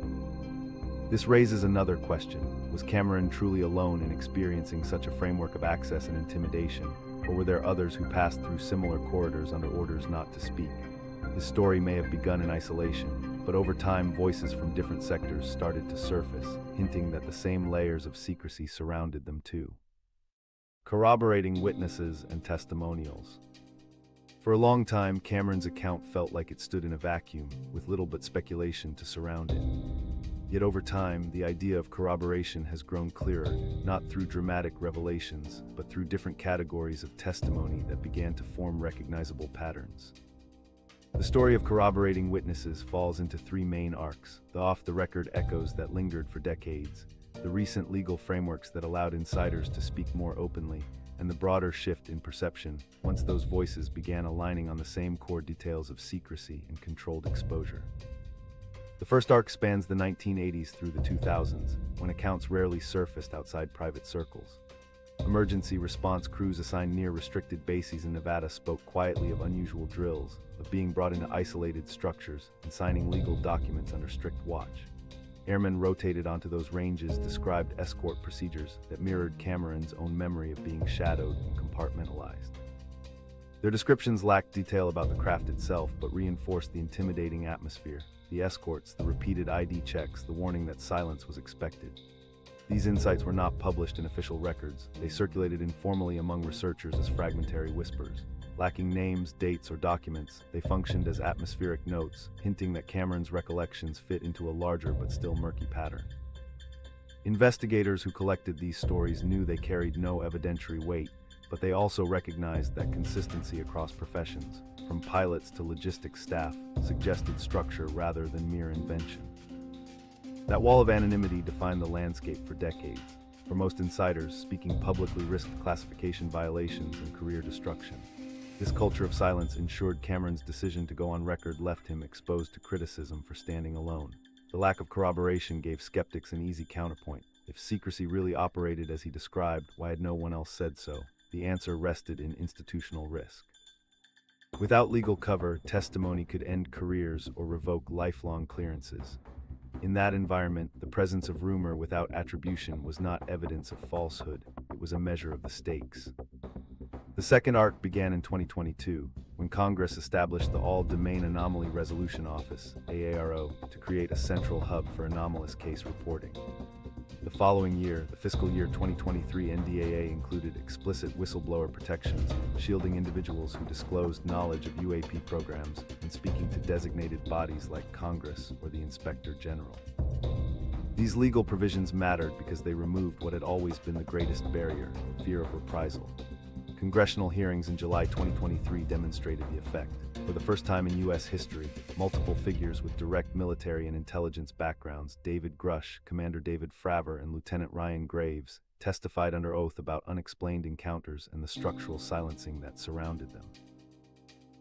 This raises another question. Was Cameron truly alone in experiencing such a framework of access and intimidation, or were there others who passed through similar corridors under orders not to speak? His story may have begun in isolation, but over time voices from different sectors started to surface, hinting that the same layers of secrecy surrounded them too. Corroborating witnesses and testimonials. For a long time, Cameron's account felt like it stood in a vacuum, with little but speculation to surround it. Yet over time, the idea of corroboration has grown clearer, not through dramatic revelations, but through different categories of testimony that began to form recognizable patterns. The story of corroborating witnesses falls into three main arcs: the off-the-record echoes that lingered for decades, the recent legal frameworks that allowed insiders to speak more openly, and the broader shift in perception once those voices began aligning on the same core details of secrecy and controlled exposure. The first arc spans the 1980s through the 2000s, when accounts rarely surfaced outside private circles. Emergency response crews assigned near restricted bases in Nevada spoke quietly of unusual drills, of being brought into isolated structures, and signing legal documents under strict watch. Airmen rotated onto those ranges described escort procedures that mirrored Cameron's own memory of being shadowed and compartmentalized. Their descriptions lacked detail about the craft itself, but reinforced the intimidating atmosphere: the escorts, the repeated ID checks, the warning that silence was expected. These insights were not published in official records. They circulated informally among researchers as fragmentary whispers. Lacking names, dates, or documents, they functioned as atmospheric notes, hinting that Cameron's recollections fit into a larger but still murky pattern. Investigators who collected these stories knew they carried no evidentiary weight, but they also recognized that consistency across professions, from pilots to logistics staff, suggested structure rather than mere invention. That wall of anonymity defined the landscape for decades. For most insiders, speaking publicly risked classification violations and career destruction. This culture of silence ensured Cameron's decision to go on record left him exposed to criticism for standing alone. The lack of corroboration gave skeptics an easy counterpoint. If secrecy really operated as he described, why had no one else said so? The answer rested in institutional risk. Without legal cover, testimony could end careers or revoke lifelong clearances. In that environment, the presence of rumor without attribution was not evidence of falsehood, it was a measure of the stakes. The second arc began in 2022, when Congress established the All-Domain Anomaly Resolution Office, AARO, to create a central hub for anomalous case reporting. The following year, the fiscal year 2023 NDAA included explicit whistleblower protections, shielding individuals who disclosed knowledge of UAP programs and speaking to designated bodies like Congress or the Inspector General. These legal provisions mattered because they removed what had always been the greatest barrier: fear of reprisal. Congressional hearings in July 2023 demonstrated the effect. For the first time in U.S. history, multiple figures with direct military and intelligence backgrounds, David Grush, Commander David Fravor, and Lieutenant Ryan Graves, testified under oath about unexplained encounters and the structural silencing that surrounded them.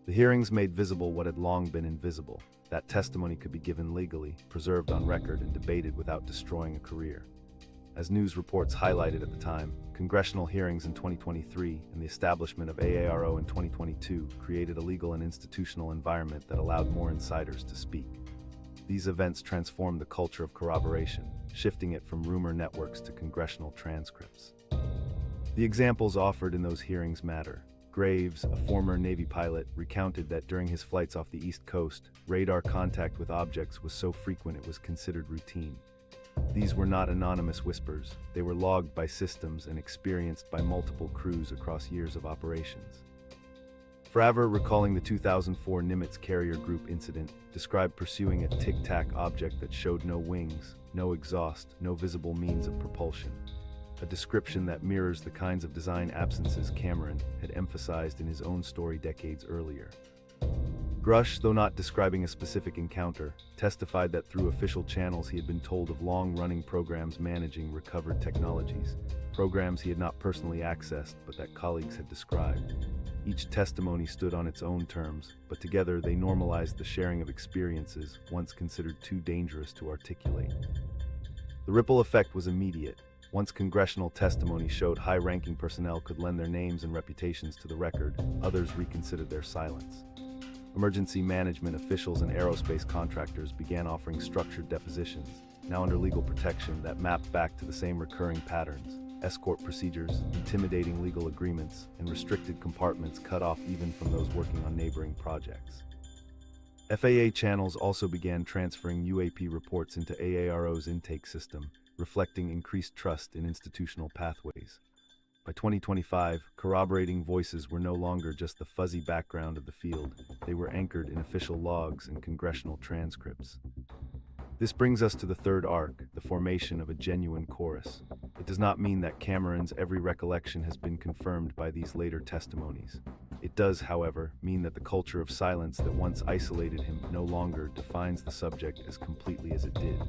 The hearings made visible what had long been invisible, that testimony could be given legally, preserved on record, and debated without destroying a career. As news reports highlighted at the time, congressional hearings in 2023 and the establishment of AARO in 2022 created a legal and institutional environment that allowed more insiders to speak. These events transformed the culture of corroboration, shifting it from rumor networks to congressional transcripts. The examples offered in those hearings matter. Graves, a former Navy pilot, recounted that during his flights off the East Coast, radar contact with objects was so frequent it was considered routine. These were not anonymous whispers, they were logged by systems and experienced by multiple crews across years of operations. Fravor, recalling the 2004 Nimitz Carrier Group incident, described pursuing a tic-tac object that showed no wings, no exhaust, no visible means of propulsion. A description that mirrors the kinds of design absences Cameron had emphasized in his own story decades earlier. Grush, though not describing a specific encounter, testified that through official channels he had been told of long-running programs managing recovered technologies, programs he had not personally accessed but that colleagues had described. Each testimony stood on its own terms, but together they normalized the sharing of experiences once considered too dangerous to articulate. The ripple effect was immediate. Once congressional testimony showed high-ranking personnel could lend their names and reputations to the record, others reconsidered their silence. Emergency management officials and aerospace contractors began offering structured depositions, now under legal protection, that mapped back to the same recurring patterns: escort procedures, intimidating legal agreements, and restricted compartments cut off even from those working on neighboring projects. FAA channels also began transferring UAP reports into AARO's intake system, reflecting increased trust in institutional pathways. By 2025, corroborating voices were no longer just the fuzzy background of the field, they were anchored in official logs and congressional transcripts. This brings us to the third arc, the formation of a genuine chorus. It does not mean that Cameron's every recollection has been confirmed by these later testimonies. It does, however, mean that the culture of silence that once isolated him no longer defines the subject as completely as it did.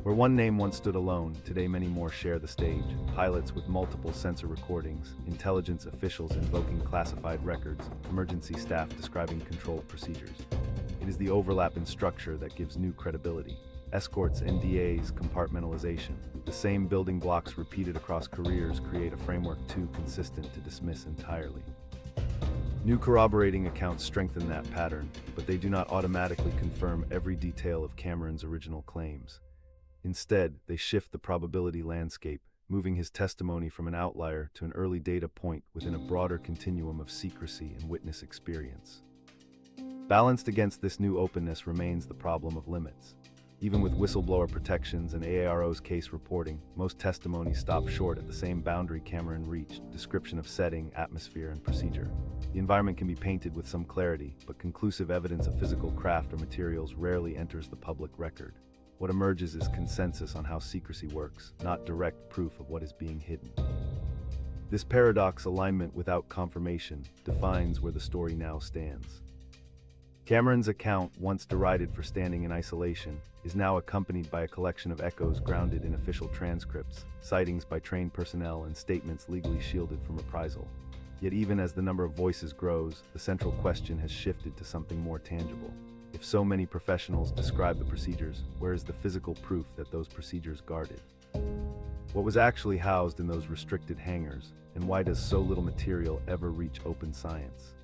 Where one name once stood alone, today many more share the stage: pilots with multiple sensor recordings, intelligence officials invoking classified records, emergency staff describing controlled procedures. It is the overlap in structure that gives new credibility. Escorts, NDAs, compartmentalization. The same building blocks repeated across careers create a framework too consistent to dismiss entirely. New corroborating accounts strengthen that pattern, but they do not automatically confirm every detail of Cameron's original claims. Instead, they shift the probability landscape, moving his testimony from an outlier to an early data point within a broader continuum of secrecy and witness experience. Balanced against this new openness remains the problem of limits. Even with whistleblower protections and AARO's case reporting, most testimonies stop short at the same boundary Cameron reached: description of setting, atmosphere, and procedure. The environment can be painted with some clarity, but conclusive evidence of physical craft or materials rarely enters the public record. What emerges is consensus on how secrecy works, not direct proof of what is being hidden. This paradox, alignment without confirmation, defines where the story now stands. Cameron's account, once derided for standing in isolation, is now accompanied by a collection of echoes grounded in official transcripts, sightings by trained personnel, and statements legally shielded from reprisal. Yet even as the number of voices grows, the central question has shifted to something more tangible. If so many professionals describe the procedures, where is the physical proof that those procedures guarded? What was actually housed in those restricted hangars, and why does so little material ever reach open science?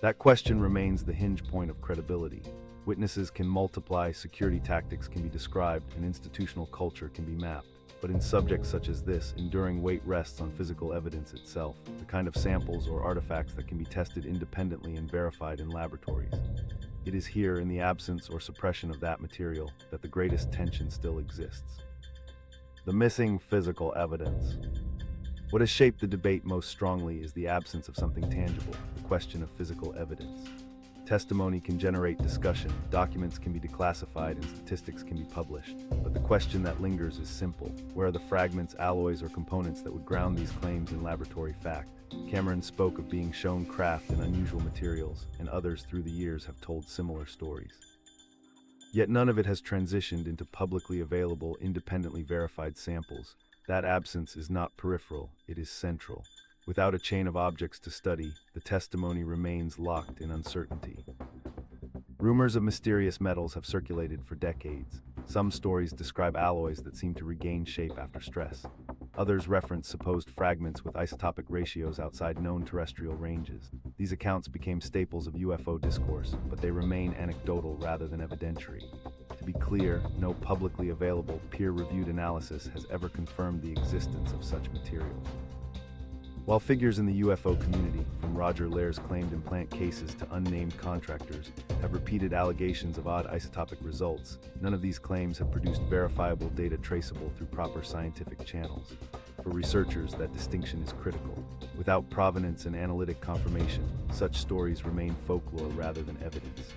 That question remains the hinge point of credibility. Witnesses can multiply, security tactics can be described, and institutional culture can be mapped. But in subjects such as this, enduring weight rests on physical evidence itself, the kind of samples or artifacts that can be tested independently and verified in laboratories. It is here, in the absence or suppression of that material, that the greatest tension still exists. The missing physical evidence. What has shaped the debate most strongly is the absence of something tangible, the question of physical evidence. Testimony can generate discussion, documents can be declassified, and statistics can be published. But the question that lingers is simple. Where are the fragments, alloys, or components that would ground these claims in laboratory fact? Cameron spoke of being shown craft and unusual materials, and others through the years have told similar stories. Yet none of it has transitioned into publicly available, independently verified samples. That absence is not peripheral, it is central. Without a chain of objects to study, the testimony remains locked in uncertainty. Rumors of mysterious metals have circulated for decades. Some stories describe alloys that seem to regain shape after stress. Others reference supposed fragments with isotopic ratios outside known terrestrial ranges. These accounts became staples of UFO discourse, but they remain anecdotal rather than evidentiary. To be clear, no publicly available, peer-reviewed analysis has ever confirmed the existence of such materials. While figures in the UFO community, from Roger Lair's claimed implant cases to unnamed contractors, have repeated allegations of odd isotopic results, none of these claims have produced verifiable data traceable through proper scientific channels. For researchers, that distinction is critical. Without provenance and analytic confirmation, such stories remain folklore rather than evidence.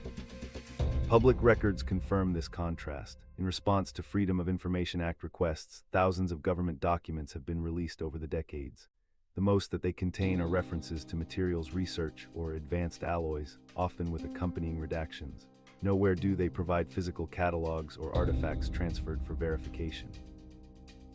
Public records confirm this contrast. In response to Freedom of Information Act requests, thousands of government documents have been released over the decades. The most that they contain are references to materials research or advanced alloys, often with accompanying redactions. Nowhere do they provide physical catalogs or artifacts transferred for verification.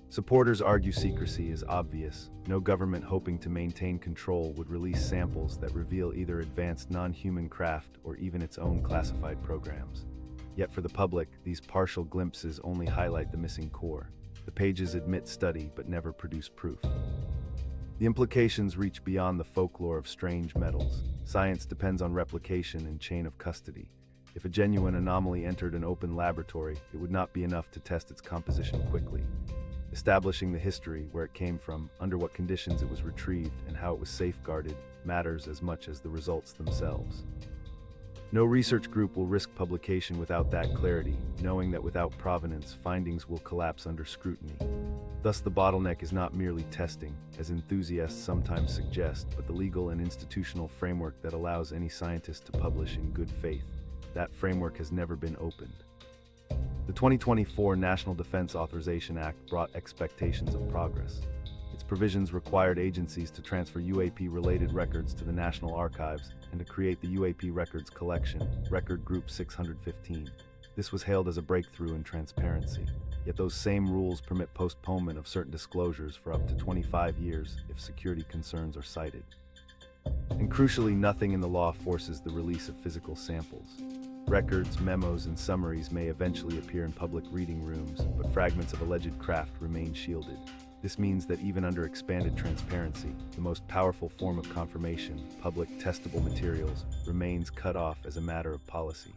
Supporters argue secrecy is obvious. No government hoping to maintain control would release samples that reveal either advanced non-human craft or even its own classified programs. Yet for the public, these partial glimpses only highlight the missing core. The pages admit study but never produce proof. The implications reach beyond the folklore of strange metals. Science depends on replication and chain of custody. If a genuine anomaly entered an open laboratory, it would not be enough to test its composition quickly. Establishing the history, where it came from, under what conditions it was retrieved, and how it was safeguarded, matters as much as the results themselves. No research group will risk publication without that clarity, knowing that without provenance, findings will collapse under scrutiny. Thus, the bottleneck is not merely testing, as enthusiasts sometimes suggest, but the legal and institutional framework that allows any scientist to publish in good faith. That framework has never been opened. The 2024 National Defense Authorization Act brought expectations of progress. Its provisions required agencies to transfer UAP-related records to the National Archives and to create the UAP Records Collection, Record Group 615. This was hailed as a breakthrough in transparency. Yet those same rules permit postponement of certain disclosures for up to 25 years if security concerns are cited. And crucially, nothing in the law forces the release of physical samples. Records, memos, and summaries may eventually appear in public reading rooms, but fragments of alleged craft remain shielded. This means that even under expanded transparency, the most powerful form of confirmation, public testable materials, remains cut off as a matter of policy.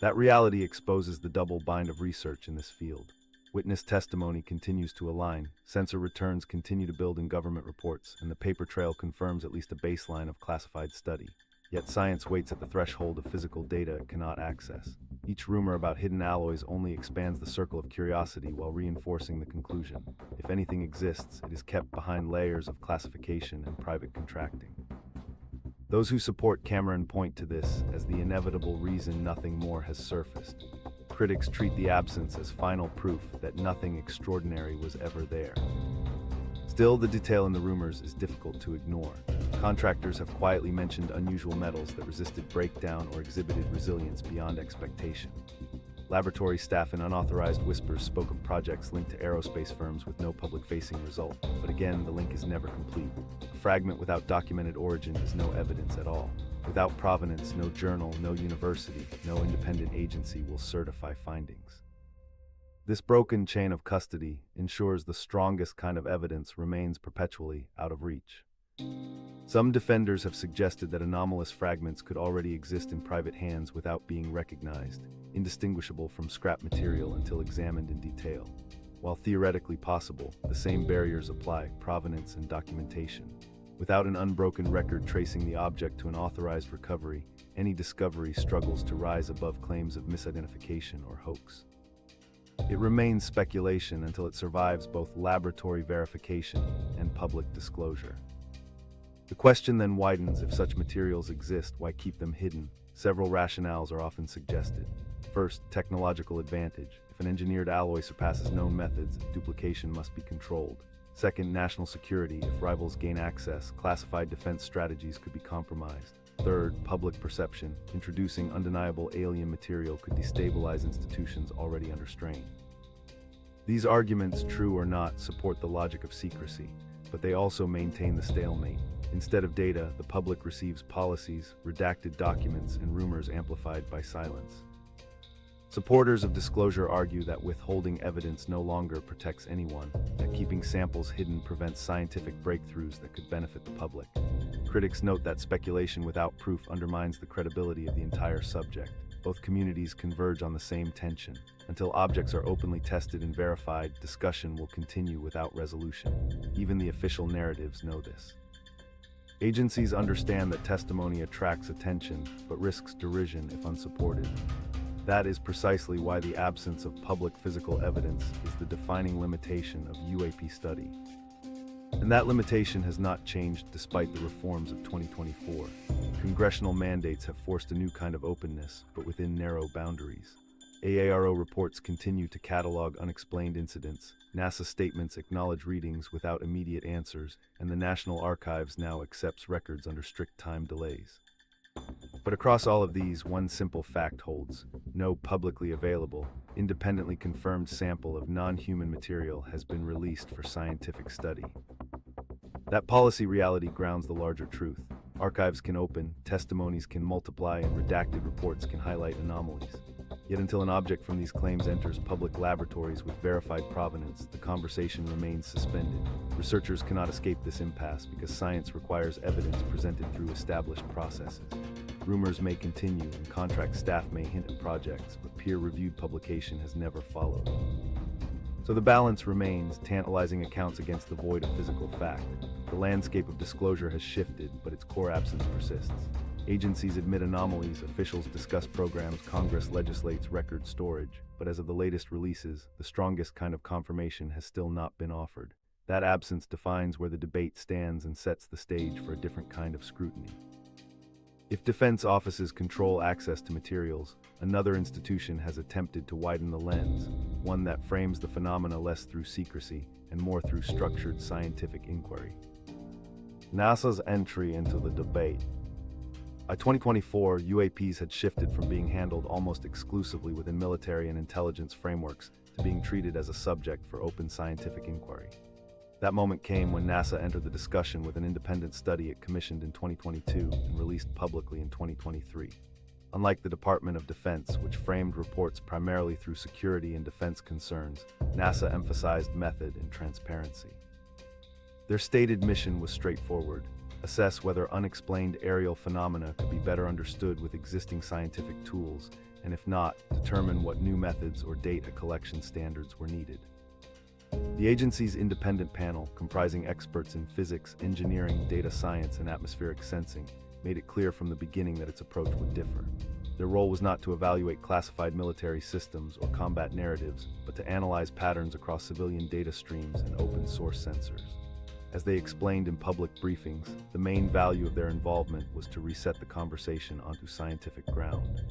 That reality exposes the double bind of research in this field. Witness testimony continues to align, censor returns continue to build in government reports, and the paper trail confirms at least a baseline of classified study. Yet science waits at the threshold of physical data it cannot access. Each rumor about hidden alloys only expands the circle of curiosity while reinforcing the conclusion. If anything exists, it is kept behind layers of classification and private contracting. Those who support Cameron point to this as the inevitable reason nothing more has surfaced. Critics treat the absence as final proof that nothing extraordinary was ever there. Still, the detail in the rumors is difficult to ignore. Contractors have quietly mentioned unusual metals that resisted breakdown or exhibited resilience beyond expectation. Laboratory staff in unauthorized whispers spoke of projects linked to aerospace firms with no public-facing result, but again, the link is never complete. A fragment without documented origin is no evidence at all. Without provenance, no journal, no university, no independent agency will certify findings. This broken chain of custody ensures the strongest kind of evidence remains perpetually out of reach. Some defenders have suggested that anomalous fragments could already exist in private hands without being recognized, indistinguishable from scrap material until examined in detail. While theoretically possible, the same barriers apply: provenance and documentation. Without an unbroken record tracing the object to an authorized recovery, any discovery struggles to rise above claims of misidentification or hoax. It remains speculation until it survives both laboratory verification and public disclosure. The question then widens: if such materials exist, why keep them hidden? Several rationales are often suggested. First, technological advantage. If an engineered alloy surpasses known methods, duplication must be controlled. Second, national security. If rivals gain access, classified defense strategies could be compromised. Third, public perception. Introducing undeniable alien material could destabilize institutions already under strain. These arguments, true or not, support the logic of secrecy, but they also maintain the stalemate. Instead of data, the public receives policies, redacted documents, and rumors amplified by silence. Supporters of disclosure argue that withholding evidence no longer protects anyone, that keeping samples hidden prevents scientific breakthroughs that could benefit the public. Critics note that speculation without proof undermines the credibility of the entire subject. Both communities converge on the same tension. Until objects are openly tested and verified, discussion will continue without resolution. Even the official narratives know this. Agencies understand that testimony attracts attention, but risks derision if unsupported. That is precisely why the absence of public physical evidence is the defining limitation of UAP study. And that limitation has not changed despite the reforms of 2024. Congressional mandates have forced a new kind of openness, but within narrow boundaries. AARO reports continue to catalog unexplained incidents, NASA statements acknowledge readings without immediate answers, and the National Archives now accepts records under strict time delays. But across all of these, one simple fact holds: no publicly available, independently confirmed sample of non-human material has been released for scientific study. That policy reality grounds the larger truth. Archives can open, testimonies can multiply, and redacted reports can highlight anomalies. Yet until an object from these claims enters public laboratories with verified provenance, the conversation remains suspended. Researchers cannot escape this impasse because science requires evidence presented through established processes. Rumors may continue and contract staff may hint at projects, but peer-reviewed publication has never followed. So the balance remains: tantalizing accounts against the void of physical fact. The landscape of disclosure has shifted, but its core absence persists. Agencies admit anomalies, officials discuss programs, Congress legislates record storage, but as of the latest releases, the strongest kind of confirmation has still not been offered. That absence defines where the debate stands and sets the stage for a different kind of scrutiny. If defense offices control access to materials, another institution has attempted to widen the lens, one that frames the phenomena less through secrecy and more through structured scientific inquiry. NASA's entry into the debate. By 2024, UAPs had shifted from being handled almost exclusively within military and intelligence frameworks to being treated as a subject for open scientific inquiry. That moment came when NASA entered the discussion with an independent study it commissioned in 2022 and released publicly in 2023. Unlike the Department of Defense, which framed reports primarily through security and defense concerns, NASA emphasized method and transparency. Their stated mission was straightforward: assess whether unexplained aerial phenomena could be better understood with existing scientific tools, and if not, determine what new methods or data collection standards were needed. The agency's independent panel, comprising experts in physics, engineering, data science, and atmospheric sensing, made it clear from the beginning that its approach would differ. Their role was not to evaluate classified military systems or combat narratives, but to analyze patterns across civilian data streams and open-source sensors. As they explained in public briefings, the main value of their involvement was to reset the conversation onto scientific ground.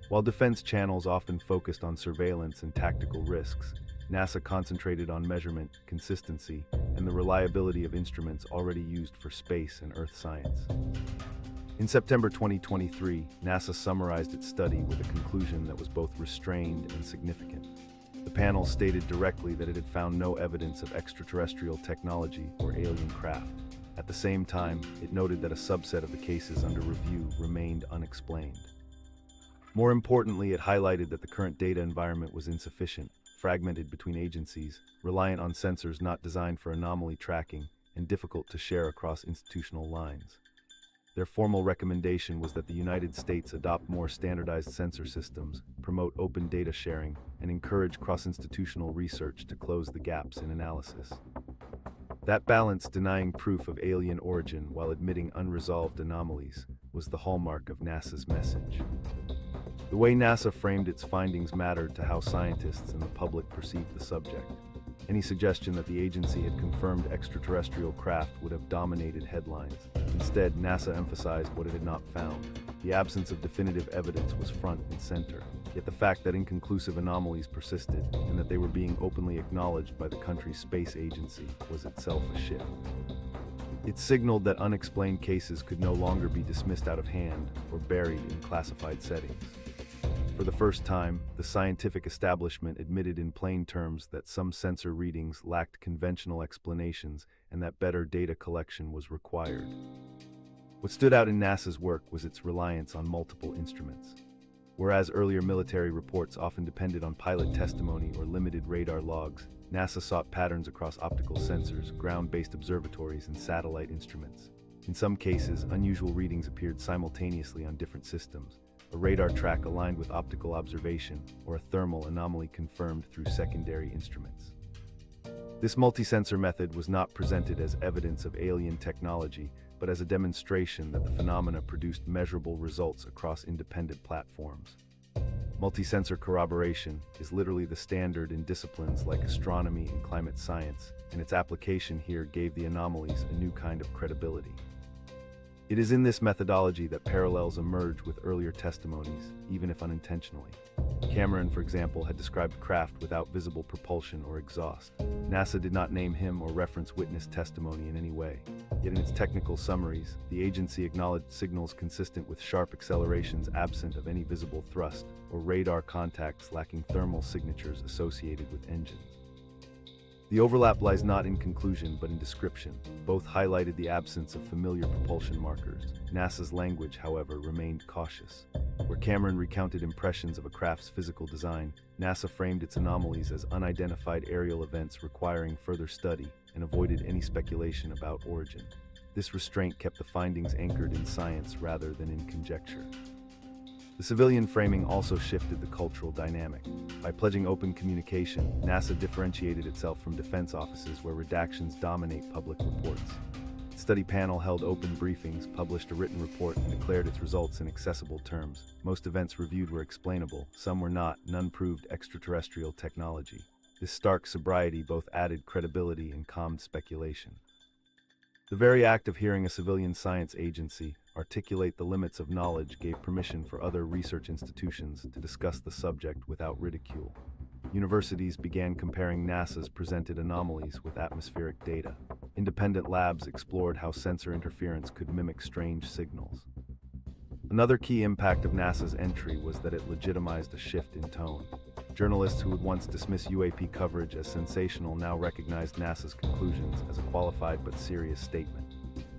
While defense channels often focused on surveillance and tactical risks, NASA concentrated on measurement, consistency, and the reliability of instruments already used for space and Earth science. In September 2023, NASA summarized its study with a conclusion that was both restrained and significant. The panel stated directly that it had found no evidence of extraterrestrial technology or alien craft. At the same time, it noted that a subset of the cases under review remained unexplained. More importantly, it highlighted that the current data environment was insufficient, fragmented between agencies, reliant on sensors not designed for anomaly tracking, and difficult to share across institutional lines. Their formal recommendation was that the United States adopt more standardized sensor systems, promote open data sharing, and encourage cross-institutional research to close the gaps in analysis. That balance, denying proof of alien origin while admitting unresolved anomalies, was the hallmark of NASA's message. The way NASA framed its findings mattered to how scientists and the public perceived the subject. Any suggestion that the agency had confirmed extraterrestrial craft would have dominated headlines. Instead, NASA emphasized what it had not found. The absence of definitive evidence was front and center. Yet the fact that inconclusive anomalies persisted, and that they were being openly acknowledged by the country's space agency, was itself a shift. It signaled that unexplained cases could no longer be dismissed out of hand or buried in classified settings. For the first time, the scientific establishment admitted in plain terms that some sensor readings lacked conventional explanations and that better data collection was required. What stood out in NASA's work was its reliance on multiple instruments. Whereas earlier military reports often depended on pilot testimony or limited radar logs, NASA sought patterns across optical sensors, ground-based observatories, and satellite instruments. In some cases, unusual readings appeared simultaneously on different systems. A radar track aligned with optical observation, or a thermal anomaly confirmed through secondary instruments. This multi-sensor method was not presented as evidence of alien technology, but as a demonstration that the phenomena produced measurable results across independent platforms. Multi-sensor corroboration is literally the standard in disciplines like astronomy and climate science, and its application here gave the anomalies a new kind of credibility. It is in this methodology that parallels emerge with earlier testimonies, even if unintentionally. Cameron, for example, had described craft without visible propulsion or exhaust. NASA did not name him or reference witness testimony in any way. Yet in its technical summaries, the agency acknowledged signals consistent with sharp accelerations absent of any visible thrust, or radar contacts lacking thermal signatures associated with engines. The overlap lies not in conclusion but in description. Both highlighted the absence of familiar propulsion markers. NASA's language, however, remained cautious. Where Cameron recounted impressions of a craft's physical design, NASA framed its anomalies as unidentified aerial events requiring further study and avoided any speculation about origin. This restraint kept the findings anchored in science rather than in conjecture. The civilian framing also shifted the cultural dynamic. By pledging open communication, NASA differentiated itself from defense offices where redactions dominate public reports. Its study panel held open briefings, published a written report, and declared its results in accessible terms. Most events reviewed were explainable, some were not, none proved extraterrestrial technology. This stark sobriety both added credibility and calmed speculation. The very act of hearing a civilian science agency articulate the limits of knowledge gave permission for other research institutions to discuss the subject without ridicule. Universities began comparing NASA's presented anomalies with atmospheric data. Independent labs explored how sensor interference could mimic strange signals. Another key impact of NASA's entry was that it legitimized a shift in tone. Journalists who would once dismiss UAP coverage as sensational now recognized NASA's conclusions as a qualified but serious statement.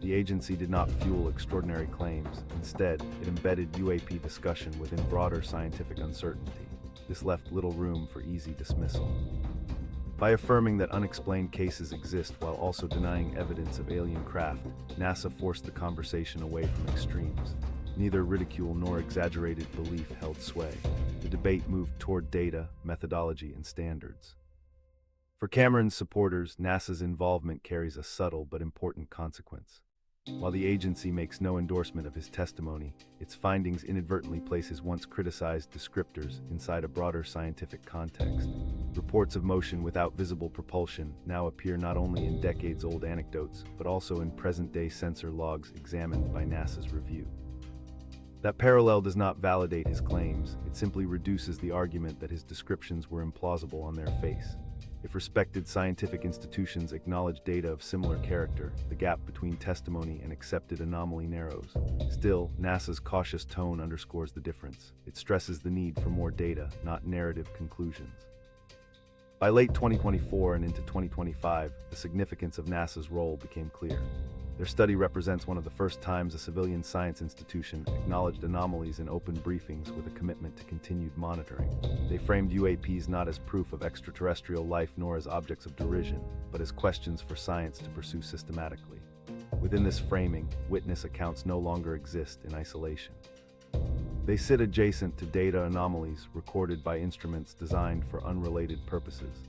The agency did not fuel extraordinary claims. Instead, it embedded UAP discussion within broader scientific uncertainty. This left little room for easy dismissal. By affirming that unexplained cases exist while also denying evidence of alien craft, NASA forced the conversation away from extremes. Neither ridicule nor exaggerated belief held sway. The debate moved toward data, methodology, and standards. For Cameron's supporters, NASA's involvement carries a subtle but important consequence. While the agency makes no endorsement of his testimony, its findings inadvertently place his once criticized descriptors inside a broader scientific context. Reports of motion without visible propulsion now appear not only in decades-old anecdotes, but also in present-day sensor logs examined by NASA's review. That parallel does not validate his claims, it simply reduces the argument that his descriptions were implausible on their face. If respected scientific institutions acknowledge data of similar character, the gap between testimony and accepted anomaly narrows. Still, NASA's cautious tone underscores the difference. It stresses the need for more data, not narrative conclusions. By late 2024 and into 2025, the significance of NASA's role became clear. Their study represents one of the first times a civilian science institution acknowledged anomalies in open briefings with a commitment to continued monitoring. They framed UAPs not as proof of extraterrestrial life nor as objects of derision, but as questions for science to pursue systematically. Within this framing, witness accounts no longer exist in isolation. They sit adjacent to data anomalies recorded by instruments designed for unrelated purposes.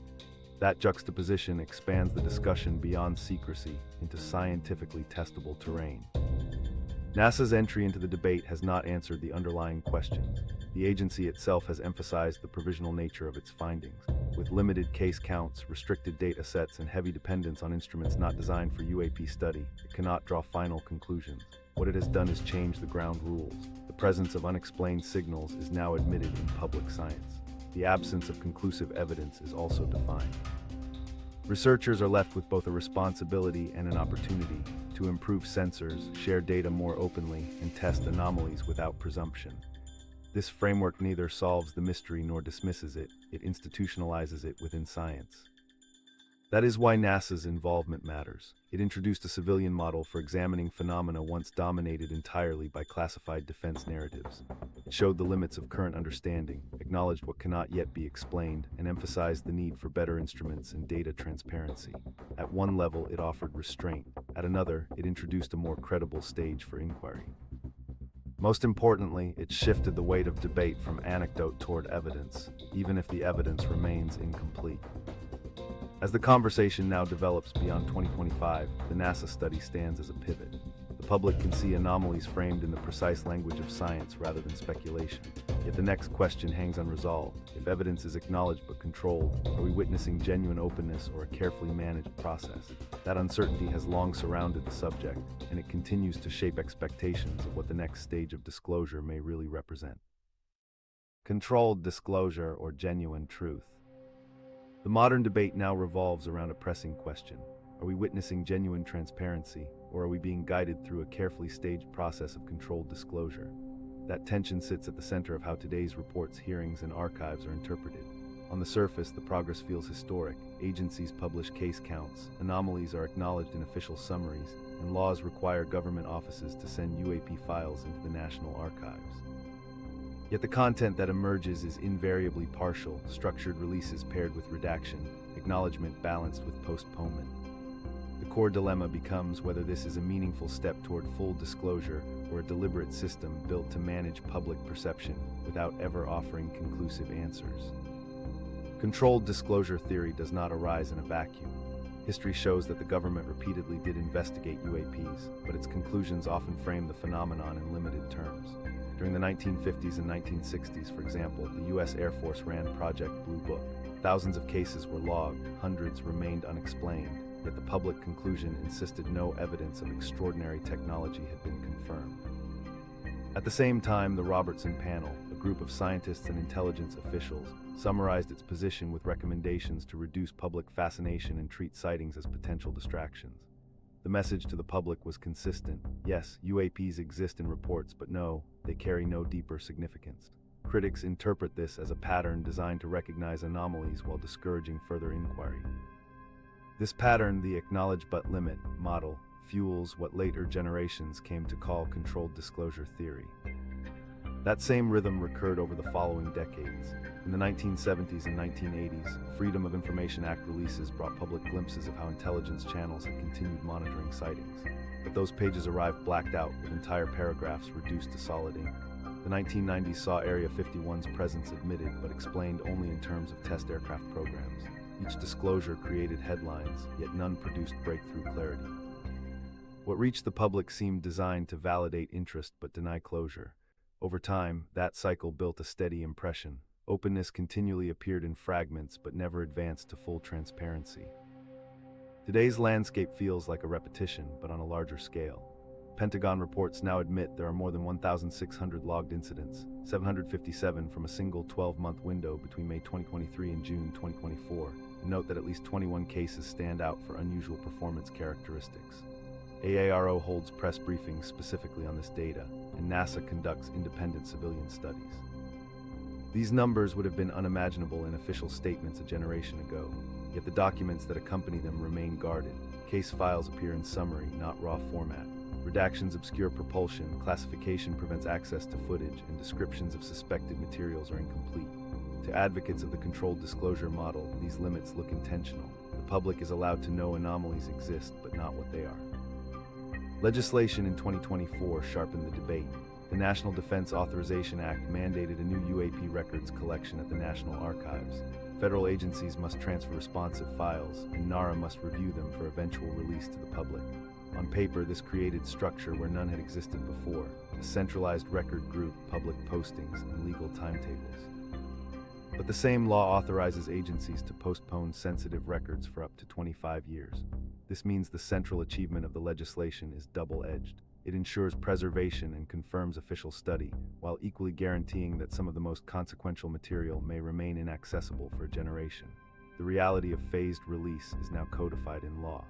That juxtaposition expands the discussion beyond secrecy into scientifically testable terrain. NASA's entry into the debate has not answered the underlying questions. The agency itself has emphasized the provisional nature of its findings. With limited case counts, restricted data sets, and heavy dependence on instruments not designed for UAP study, it cannot draw final conclusions. What it has done is change the ground rules. The presence of unexplained signals is now admitted in public science. The absence of conclusive evidence is also defined. Researchers are left with both a responsibility and an opportunity to improve sensors, share data more openly, and test anomalies without presumption. This framework neither solves the mystery nor dismisses it, it institutionalizes it within science. That is why NASA's involvement matters. It introduced a civilian model for examining phenomena once dominated entirely by classified defense narratives. It showed the limits of current understanding, acknowledged what cannot yet be explained, and emphasized the need for better instruments and data transparency. At one level, it offered restraint. At another, it introduced a more credible stage for inquiry. Most importantly, it shifted the weight of debate from anecdote toward evidence, even if the evidence remains incomplete. As the conversation now develops beyond 2025, the NASA study stands as a pivot. The public can see anomalies framed in the precise language of science rather than speculation. Yet the next question hangs unresolved. If evidence is acknowledged but controlled, are we witnessing genuine openness or a carefully managed process? That uncertainty has long surrounded the subject, and it continues to shape expectations of what the next stage of disclosure may really represent. Controlled disclosure or genuine truth. The modern debate now revolves around a pressing question. Are we witnessing genuine transparency, or are we being guided through a carefully staged process of controlled disclosure? That tension sits at the center of how today's reports, hearings, and archives are interpreted. On the surface, the progress feels historic. Agencies publish case counts, anomalies are acknowledged in official summaries, and laws require government offices to send UAP files into the National Archives. Yet the content that emerges is invariably partial, structured releases paired with redaction, acknowledgement balanced with postponement. The core dilemma becomes whether this is a meaningful step toward full disclosure or a deliberate system built to manage public perception without ever offering conclusive answers. Controlled disclosure theory does not arise in a vacuum. History shows that the government repeatedly did investigate UAPs, but its conclusions often frame the phenomenon in limited terms. During the 1950s and 1960s, for example, the U.S. Air Force ran Project Blue Book. Thousands of cases were logged, hundreds remained unexplained, yet the public conclusion insisted no evidence of extraordinary technology had been confirmed. At the same time, the Robertson Panel, a group of scientists and intelligence officials, summarized its position with recommendations to reduce public fascination and treat sightings as potential distractions. The message to the public was consistent. Yes, UAPs exist in reports, but no, they carry no deeper significance. Critics interpret this as a pattern designed to recognize anomalies while discouraging further inquiry. This pattern, the acknowledge but limit model, fuels what later generations came to call controlled disclosure theory. That same rhythm recurred over the following decades. In the 1970s and 1980s, Freedom of Information Act releases brought public glimpses of how intelligence channels had continued monitoring sightings. But those pages arrived blacked out, with entire paragraphs reduced to solid ink. The 1990s saw Area 51's presence admitted, but explained only in terms of test aircraft programs. Each disclosure created headlines, yet none produced breakthrough clarity. What reached the public seemed designed to validate interest but deny closure. Over time, that cycle built a steady impression. Openness continually appeared in fragments but never advanced to full transparency. Today's landscape feels like a repetition, but on a larger scale. Pentagon reports now admit there are more than 1,600 logged incidents, 757 from a single 12-month window between May 2023 and June 2024, and note that at least 21 cases stand out for unusual performance characteristics. AARO holds press briefings specifically on this data, and NASA conducts independent civilian studies. These numbers would have been unimaginable in official statements a generation ago, yet the documents that accompany them remain guarded. Case files appear in summary, not raw format. Redactions obscure propulsion, classification prevents access to footage, and descriptions of suspected materials are incomplete. To advocates of the controlled disclosure model, these limits look intentional. The public is allowed to know anomalies exist, but not what they are. Legislation in 2024 sharpened the debate. The National Defense Authorization Act mandated a new UAP records collection at the National Archives. Federal agencies must transfer responsive files, and NARA must review them for eventual release to the public. On paper, this created structure where none had existed before, a centralized record group, public postings, and legal timetables. But the same law authorizes agencies to postpone sensitive records for up to 25 years. This means the central achievement of the legislation is double-edged. It ensures preservation and confirms official study, while equally guaranteeing that some of the most consequential material may remain inaccessible for a generation. The reality of phased release is now codified in law.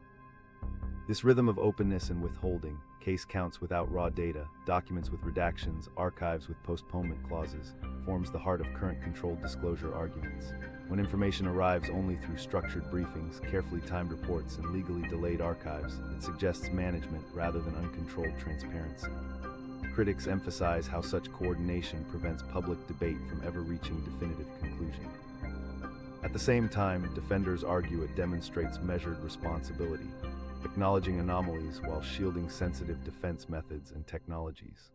This rhythm of openness and withholding, case counts without raw data, documents with redactions, archives with postponement clauses, forms the heart of current controlled disclosure arguments. When information arrives only through structured briefings, carefully timed reports, and legally delayed archives, it suggests management rather than uncontrolled transparency. Critics emphasize how such coordination prevents public debate from ever reaching definitive conclusion. At the same time, defenders argue it demonstrates measured responsibility, acknowledging anomalies while shielding sensitive defense methods and technologies.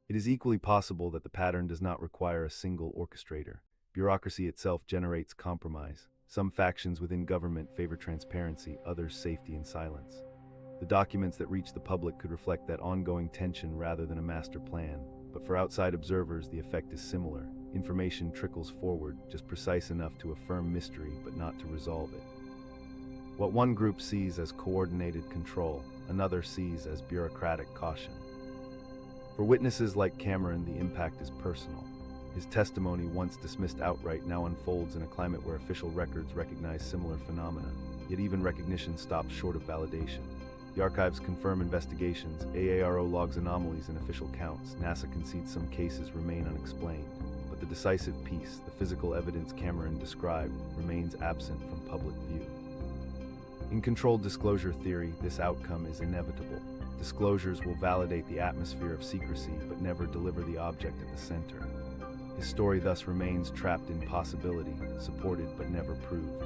It is equally possible that the pattern does not require a single orchestrator. Bureaucracy itself generates compromise. Some factions within government favor transparency, others safety and silence. The documents that reach the public could reflect that ongoing tension rather than a master plan, but for outside observers the effect is similar. Information trickles forward, just precise enough to affirm mystery but not to resolve it. What one group sees as coordinated control, another sees as bureaucratic caution. For witnesses like Cameron, the impact is personal. His testimony, once dismissed outright, now unfolds in a climate where official records recognize similar phenomena, yet even recognition stops short of validation. The archives confirm investigations, AARO logs anomalies in official counts, NASA concedes some cases remain unexplained, but the decisive piece, the physical evidence Cameron described, remains absent from public view. In controlled disclosure theory, this outcome is inevitable. Disclosures will validate the atmosphere of secrecy, but never deliver the object at the center. His story thus remains trapped in possibility, supported but never proved.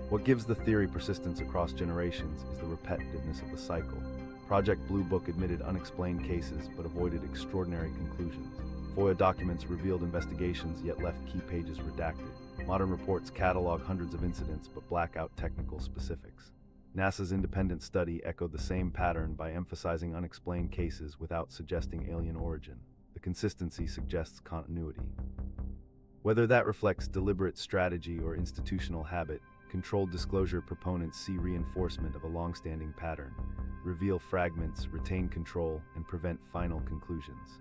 What gives the theory persistence across generations is the repetitiveness of the cycle. Project Blue Book admitted unexplained cases but avoided extraordinary conclusions. FOIA documents revealed investigations yet left key pages redacted. Modern reports catalog hundreds of incidents but black out technical specifics. NASA's independent study echoed the same pattern by emphasizing unexplained cases without suggesting alien origin. The consistency suggests continuity. Whether that reflects deliberate strategy or institutional habit, controlled disclosure proponents see reinforcement of a long-standing pattern, reveal fragments, retain control, and prevent final conclusions.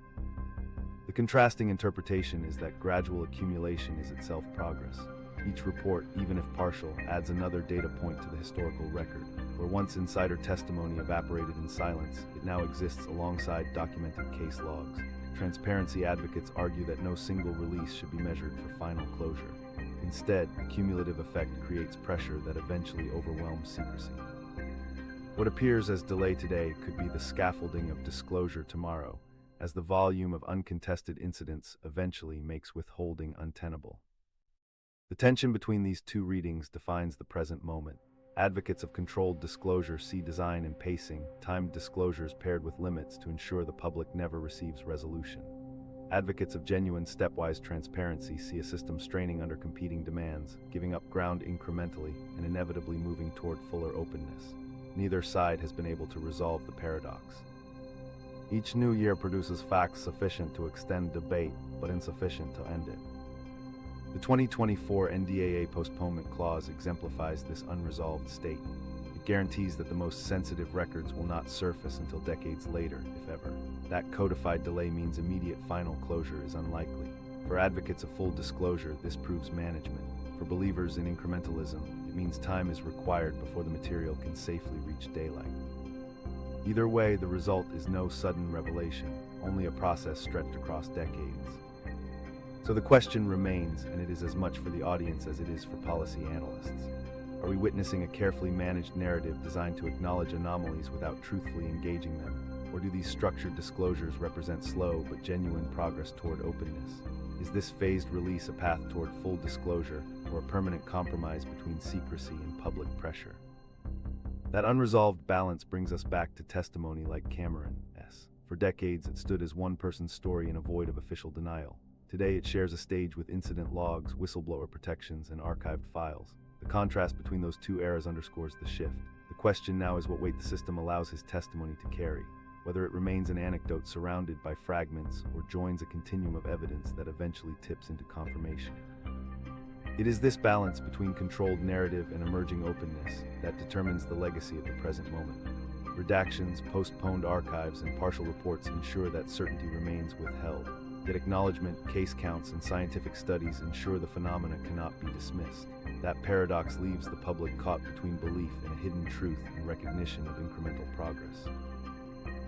The contrasting interpretation is that gradual accumulation is itself progress. Each report, even if partial, adds another data point to the historical record. Where once insider testimony evaporated in silence, it now exists alongside documented case logs. Transparency advocates argue that no single release should be measured for final closure. Instead, the cumulative effect creates pressure that eventually overwhelms secrecy. What appears as delay today could be the scaffolding of disclosure tomorrow, as the volume of uncontested incidents eventually makes withholding untenable. The tension between these two readings defines the present moment. Advocates of controlled disclosure see design and pacing, timed disclosures paired with limits to ensure the public never receives resolution. Advocates of genuine stepwise transparency see a system straining under competing demands, giving up ground incrementally and inevitably moving toward fuller openness. Neither side has been able to resolve the paradox. Each new year produces facts sufficient to extend debate, but insufficient to end it. The 2024 NDAA postponement clause exemplifies this unresolved state. It guarantees that the most sensitive records will not surface until decades later, if ever. That codified delay means immediate final closure is unlikely. For advocates of full disclosure, this proves management. For believers in incrementalism, it means time is required before the material can safely reach daylight. Either way, the result is no sudden revelation, only a process stretched across decades. So the question remains, and it is as much for the audience as it is for policy analysts. Are we witnessing a carefully managed narrative designed to acknowledge anomalies without truthfully engaging them? Or do these structured disclosures represent slow but genuine progress toward openness? Is this phased release a path toward full disclosure, or a permanent compromise between secrecy and public pressure? That unresolved balance brings us back to testimony like Cameron's. For decades, it stood as one person's story in a void of official denial. Today, it shares a stage with incident logs, whistleblower protections, and archived files. The contrast between those two eras underscores the shift. The question now is what weight the system allows his testimony to carry. whether it remains an anecdote surrounded by fragments or joins a continuum of evidence that eventually tips into confirmation. It is this balance between controlled narrative and emerging openness that determines the legacy of the present moment. Redactions, postponed archives, and partial reports ensure that certainty remains withheld. Yet acknowledgement, case counts, and scientific studies ensure the phenomena cannot be dismissed. That paradox leaves the public caught between belief in a hidden truth and recognition of incremental progress.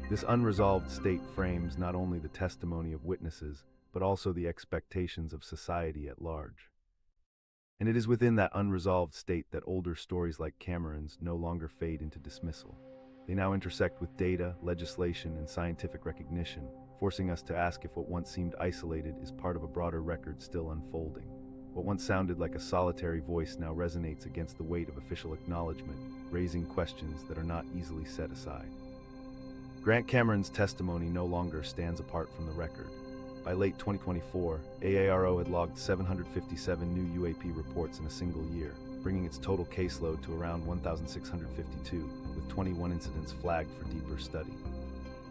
This unresolved state frames not only the testimony of witnesses, but also the expectations of society at large. And it is within that unresolved state that older stories like Cameron's no longer fade into dismissal. They now intersect with data, legislation, and scientific recognition, forcing us to ask if what once seemed isolated is part of a broader record still unfolding. What once sounded like a solitary voice now resonates against the weight of official acknowledgement, raising questions that are not easily set aside. Grant Cameron's testimony no longer stands apart from the record. By late 2024, AARO had logged 757 new UAP reports in a single year, bringing its total caseload to around 1,652, with 21 incidents flagged for deeper study.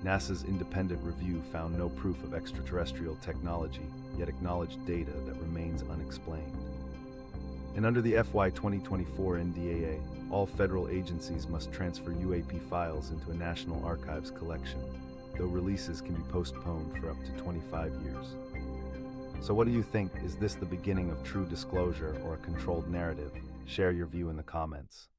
NASA's independent review found no proof of extraterrestrial technology, yet acknowledged data that remains unexplained. And under the FY 2024 NDAA, all federal agencies must transfer UAP files into a National Archives collection, though releases can be postponed for up to 25 years. So what do you think? Is this the beginning of true disclosure or a controlled narrative? Share your view in the comments.